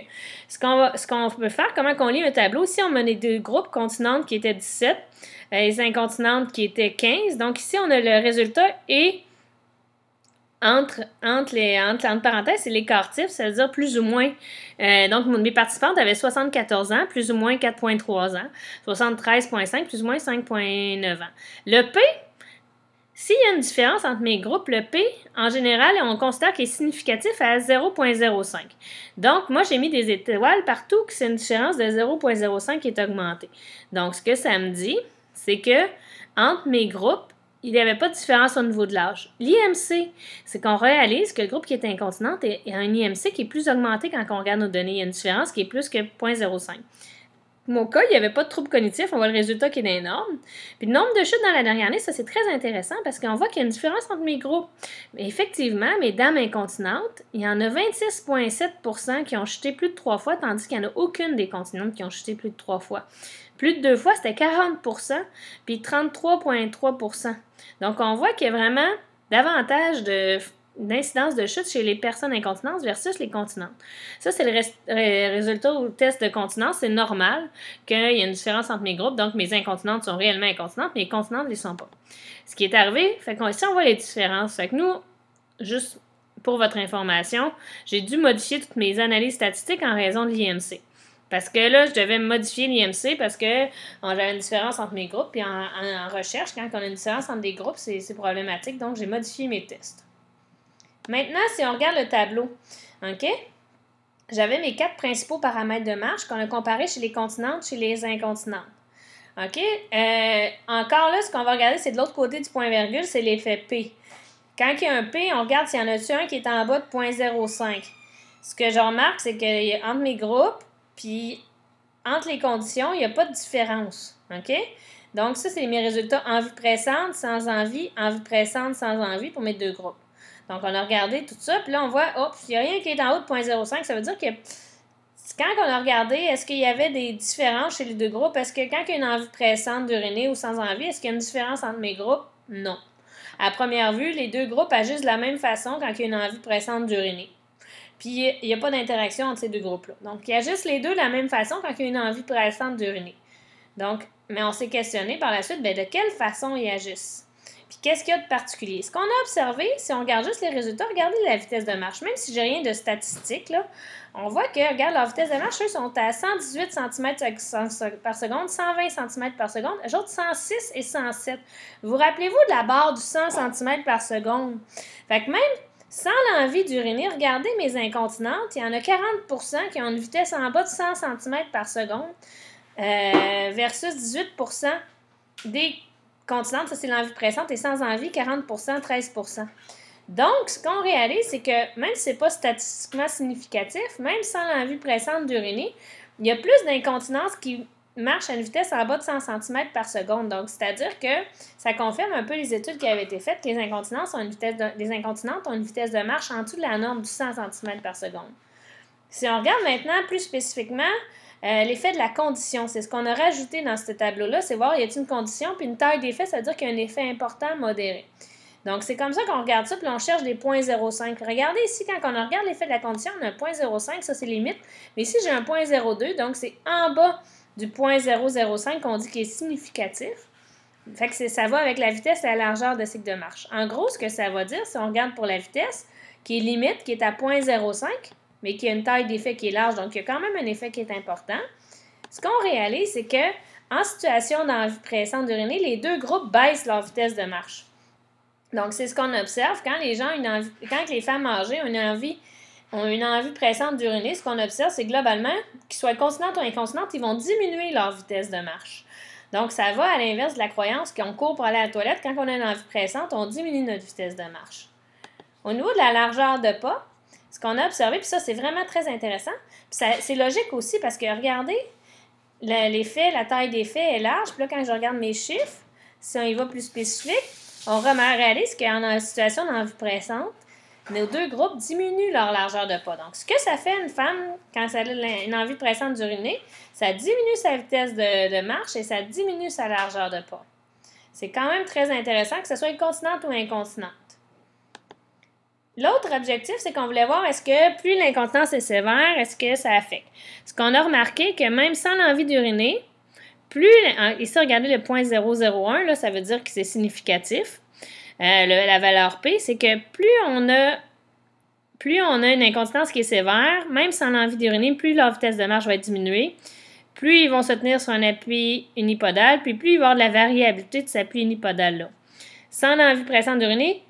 ce qu'on peut faire, comment on lit un tableau, ici, on a les 2 groupes continentes qui étaient 17, les incontinentes qui étaient 15. Donc, ici, on a le résultat et entre parenthèses, c'est l'écart type, ça veut dire plus ou moins. Donc, mes participantes avaient 74 ans, plus ou moins 4,3 ans, 73,5, plus ou moins 5,9 ans. Le P, s'il y a une différence entre mes groupes, le P, en général, on considère qu'il est significatif à 0,05. Donc, moi, j'ai mis des étoiles partout que c'est une différence de 0,05 qui est augmentée. Donc, ce que ça me dit, c'est que entre mes groupes, il n'y avait pas de différence au niveau de l'âge. L'IMC, c'est qu'on réalise que le groupe qui est incontinent a un IMC qui est plus augmenté quand on regarde nos données. Il y a une différence qui est plus que 0,05. Mon cas, il n'y avait pas de trouble cognitif. On voit le résultat qui est énorme. Puis le nombre de chutes dans la dernière année, ça c'est très intéressant parce qu'on voit qu'il y a une différence entre mes groupes. Mais effectivement, mes dames incontinentes, il y en a 26,7% qui ont chuté plus de 3 fois, tandis qu'il n'y en a aucune des continentes qui ont chuté plus de 3 fois. Plus de 2 fois, c'était 40%, puis 33,3%. Donc, on voit qu'il y a vraiment davantage d'incidence de chute chez les personnes incontinentes versus les continentes. Ça, c'est le résultat au test de continence. C'est normal qu'il y ait une différence entre mes groupes. Donc, mes incontinentes sont réellement incontinentes, mais les continentes ne les sont pas. Ce qui est arrivé, fait qu'ici, on voit les différences. Fait que nous, juste pour votre information, j'ai dû modifier toutes mes analyses statistiques en raison de l'IMC. Parce que là, je devais modifier l'IMC parce que j'avais une différence entre mes groupes. Puis en recherche, quand on a une différence entre des groupes, c'est problématique. Donc, j'ai modifié mes tests. Maintenant, si on regarde le tableau, OK? J'avais mes 4 principaux paramètres de marche qu'on a comparés chez les continentes, chez les incontinentes. OK? Encore là, ce qu'on va regarder, c'est de l'autre côté du point-virgule, c'est l'effet P. Quand il y a un P, on regarde s'il y en a-tu un qui est en bas de 0,05. Ce que je remarque, c'est qu'entre mes groupes, puis entre les conditions, il n'y a pas de différence. OK? Donc, ça, c'est mes résultats envie pressante, sans envie pressante, sans envie pour mes deux groupes. Donc, on a regardé tout ça, puis là, on voit, hop, il n'y a rien qui est en haut de 0,05. Ça veut dire que quand on a regardé, est-ce qu'il y avait des différences chez les deux groupes? Est-ce que quand il y a une envie pressante d'uriner ou sans envie, est-ce qu'il y a une différence entre mes groupes? Non. À première vue, les deux groupes agissent de la même façon quand il y a une envie pressante d'uriner. Puis, il n'y a pas d'interaction entre ces deux groupes-là. Donc, ils agissent les deux de la même façon quand il y a une envie pressante d'uriner. Donc, mais on s'est questionné par la suite, bien, de quelle façon ils agissent. Puis, qu'est-ce qu'il y a de particulier? Ce qu'on a observé, si on regarde juste les résultats, regardez la vitesse de marche. Même si j'ai rien de statistique, là, on voit que, regarde, leur vitesse de marche, eux sont à 118 cm par seconde, 120 cm par seconde, eux autres 106 et 107. Vous rappelez-vous de la barre du 100 cm par seconde? Fait que même sans l'envie d'uriner, regardez mes incontinentes, il y en a 40% qui ont une vitesse en bas de 100 cm par seconde versus 18% des continentes, ça c'est l'envie pressante, et sans envie, 40%, 13%. Donc, ce qu'on réalise, c'est que même si ce n'est pas statistiquement significatif, même sans l'envie pressante d'uriner, il y a plus d'incontinence qui marche à une vitesse en bas de 100 cm par seconde. Donc, c'est-à-dire que ça confirme un peu les études qui avaient été faites que les incontinences les incontinentes ont une vitesse de marche en dessous de la norme du 100 cm par seconde. Si on regarde maintenant plus spécifiquement l'effet de la condition, c'est ce qu'on a rajouté dans ce tableau-là, c'est voir y a-t-il une condition, puis une taille d'effet, ça veut dire qu'il y a un effet important modéré. Donc, c'est comme ça qu'on regarde ça, puis on cherche des 0,05. Regardez ici, quand on regarde l'effet de la condition, on a un 0,05, ça c'est limite. Mais ici, j'ai un 0,02, donc c'est en bas du 0,005 qu'on dit qu'il est significatif. Fait que ça va avec la vitesse et la largeur de cycle de marche. En gros, ce que ça va dire, si on regarde pour la vitesse, qui est limite, qui est à 0,05, mais qui a une taille d'effet qui est large, donc il y a quand même un effet qui est important. Ce qu'on réalise, c'est que en situation d'envie pressante d'uriner, les deux groupes baissent leur vitesse de marche. Donc, c'est ce qu'on observe quand les gens quand les femmes âgées ont une envie pressante d'uriner, ce qu'on observe, c'est globalement, qu'ils soient continentes ou incontinentes, ils vont diminuer leur vitesse de marche. Donc, ça va à l'inverse de la croyance qu'on court pour aller à la toilette. Quand on a une envie pressante, on diminue notre vitesse de marche. Au niveau de la largeur de pas, ce qu'on a observé, puis ça, c'est vraiment très intéressant, puis c'est logique aussi parce que, regardez, l'effet, la taille d'effet est large, puis là, quand je regarde mes chiffres, si on y va plus spécifique, on réalise qu'en situation d'envie pressante, nos deux groupes diminuent leur largeur de pas. Donc, ce que ça fait une femme quand elle a une envie pressante d'uriner, ça diminue sa vitesse de marche et ça diminue sa largeur de pas. C'est quand même très intéressant que ce soit incontinente ou incontinente. L'autre objectif, c'est qu'on voulait voir est-ce que plus l'incontinence est sévère, est-ce que ça affecte. Ce qu'on a remarqué, que même sans l'envie d'uriner, ici, regardez le 0,001, là, ça veut dire que c'est significatif. La valeur P, c'est que plus on a une incontinence qui est sévère, même sans l'envie d'uriner, plus leur vitesse de marche va être diminuée, plus ils vont se tenir sur un appui unipodal, puis plus il va y avoir de la variabilité de cet appui unipodal-là. Sans l'envie pressante d'uriner,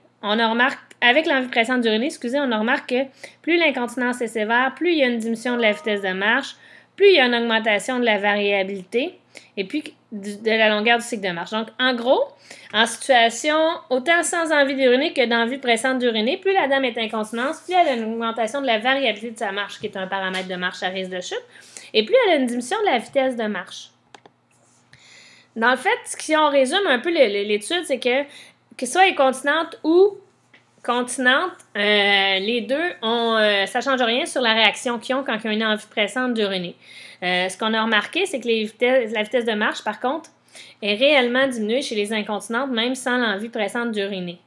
avec l'envie pressante d'uriner, on remarque que plus l'incontinence est sévère, plus il y a une diminution de la vitesse de marche, plus il y a une augmentation de la variabilité et puis de la longueur du cycle de marche. Donc, en gros, en situation autant sans envie d'uriner que d'envie pressante d'uriner, plus la dame est incontinente, plus elle a une augmentation de la variabilité de sa marche, qui est un paramètre de marche à risque de chute, et plus elle a une diminution de la vitesse de marche. Dans le fait, si on résume un peu l'étude, c'est que ce soit incontinente ou continente, les deux ça ne change rien sur la réaction qu'ils ont quand ils ont une envie pressante d'uriner. Ce qu'on a remarqué, c'est que la vitesse de marche, par contre, est réellement diminuée chez les incontinentes, même sans l'envie pressante d'uriner.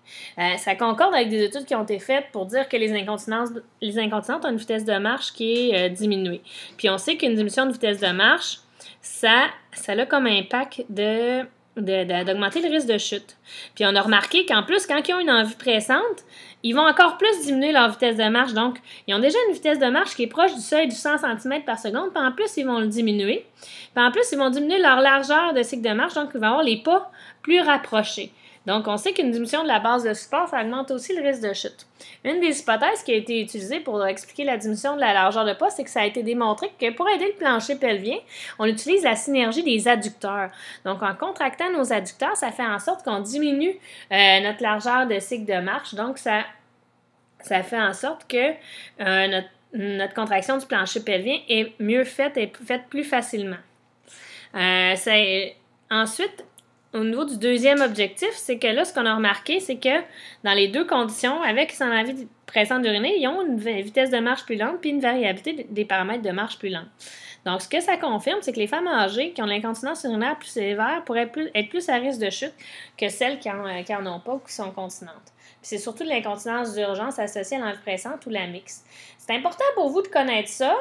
Ça concorde avec des études qui ont été faites pour dire que les incontinentes ont une vitesse de marche qui est diminuée. Puis on sait qu'une diminution de vitesse de marche, ça a comme impact d'augmenter le risque de chute. Puis on a remarqué qu'en plus, quand ils ont une envie pressante, ils vont encore plus diminuer leur vitesse de marche. Donc, ils ont déjà une vitesse de marche qui est proche du seuil du 100 cm par seconde, puis en plus, ils vont le diminuer. Puis en plus, ils vont diminuer leur largeur de cycle de marche, donc ils vont avoir les pas plus rapprochés. Donc, on sait qu'une diminution de la base de support, ça augmente aussi le risque de chute. Une des hypothèses qui a été utilisée pour expliquer la diminution de la largeur de pas, c'est que ça a été démontré que pour aider le plancher pelvien, on utilise la synergie des adducteurs. Donc, en contractant nos adducteurs, ça fait en sorte qu'on diminue notre largeur de cycle de marche. Donc, ça fait en sorte que notre contraction du plancher pelvien est mieux faite et faite plus facilement. Ensuite, au niveau du deuxième objectif, c'est que là, ce qu'on a remarqué, c'est que dans les deux conditions, avec et sans envie présente d'uriner, ils ont une vitesse de marche plus lente puis une variabilité des paramètres de marche plus lente. Donc, ce que ça confirme, c'est que les femmes âgées qui ont l'incontinence urinaire plus sévère pourraient être plus à risque de chute que celles qui en ont pas ou qui sont continentes. Puis c'est surtout de l'incontinence d'urgence associée à l'envie pressante ou la mixte. C'est important pour vous de connaître ça.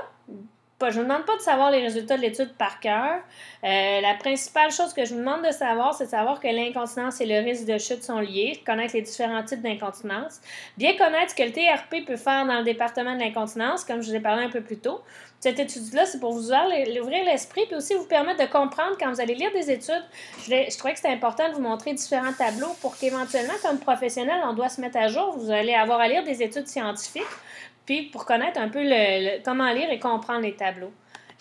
Je ne vous demande pas de savoir les résultats de l'étude par cœur. La principale chose que je vous demande de savoir, c'est de savoir que l'incontinence et le risque de chute sont liés, connaître les différents types d'incontinence, bien connaître ce que le TRP peut faire dans le département de l'incontinence, comme je vous ai parlé un peu plus tôt. Cette étude-là, c'est pour vous ouvrir l'esprit, puis aussi vous permettre de comprendre quand vous allez lire des études. Je trouvais que c'était important de vous montrer différents tableaux pour qu'éventuellement, comme professionnel, on doit se mettre à jour. Vous allez avoir à lire des études scientifiques. Puis pour connaître un peu comment lire et comprendre les tableaux.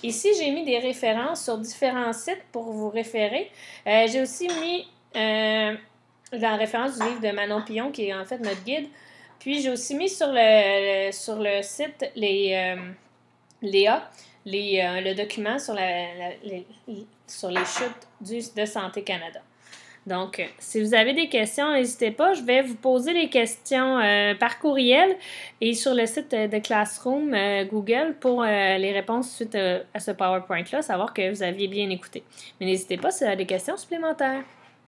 Ici, j'ai mis des références sur différents sites pour vous référer. J'ai aussi mis la référence du livre de Manon Pillon, qui est en fait notre guide. Puis j'ai aussi mis sur le site le document sur les chutes de Santé Canada. Donc, si vous avez des questions, n'hésitez pas. Je vais vous poser les questions par courriel et sur le site de Classroom Google pour les réponses suite à ce PowerPoint-là, savoir que vous aviez bien écouté. Mais n'hésitez pas si vous avez des questions supplémentaires.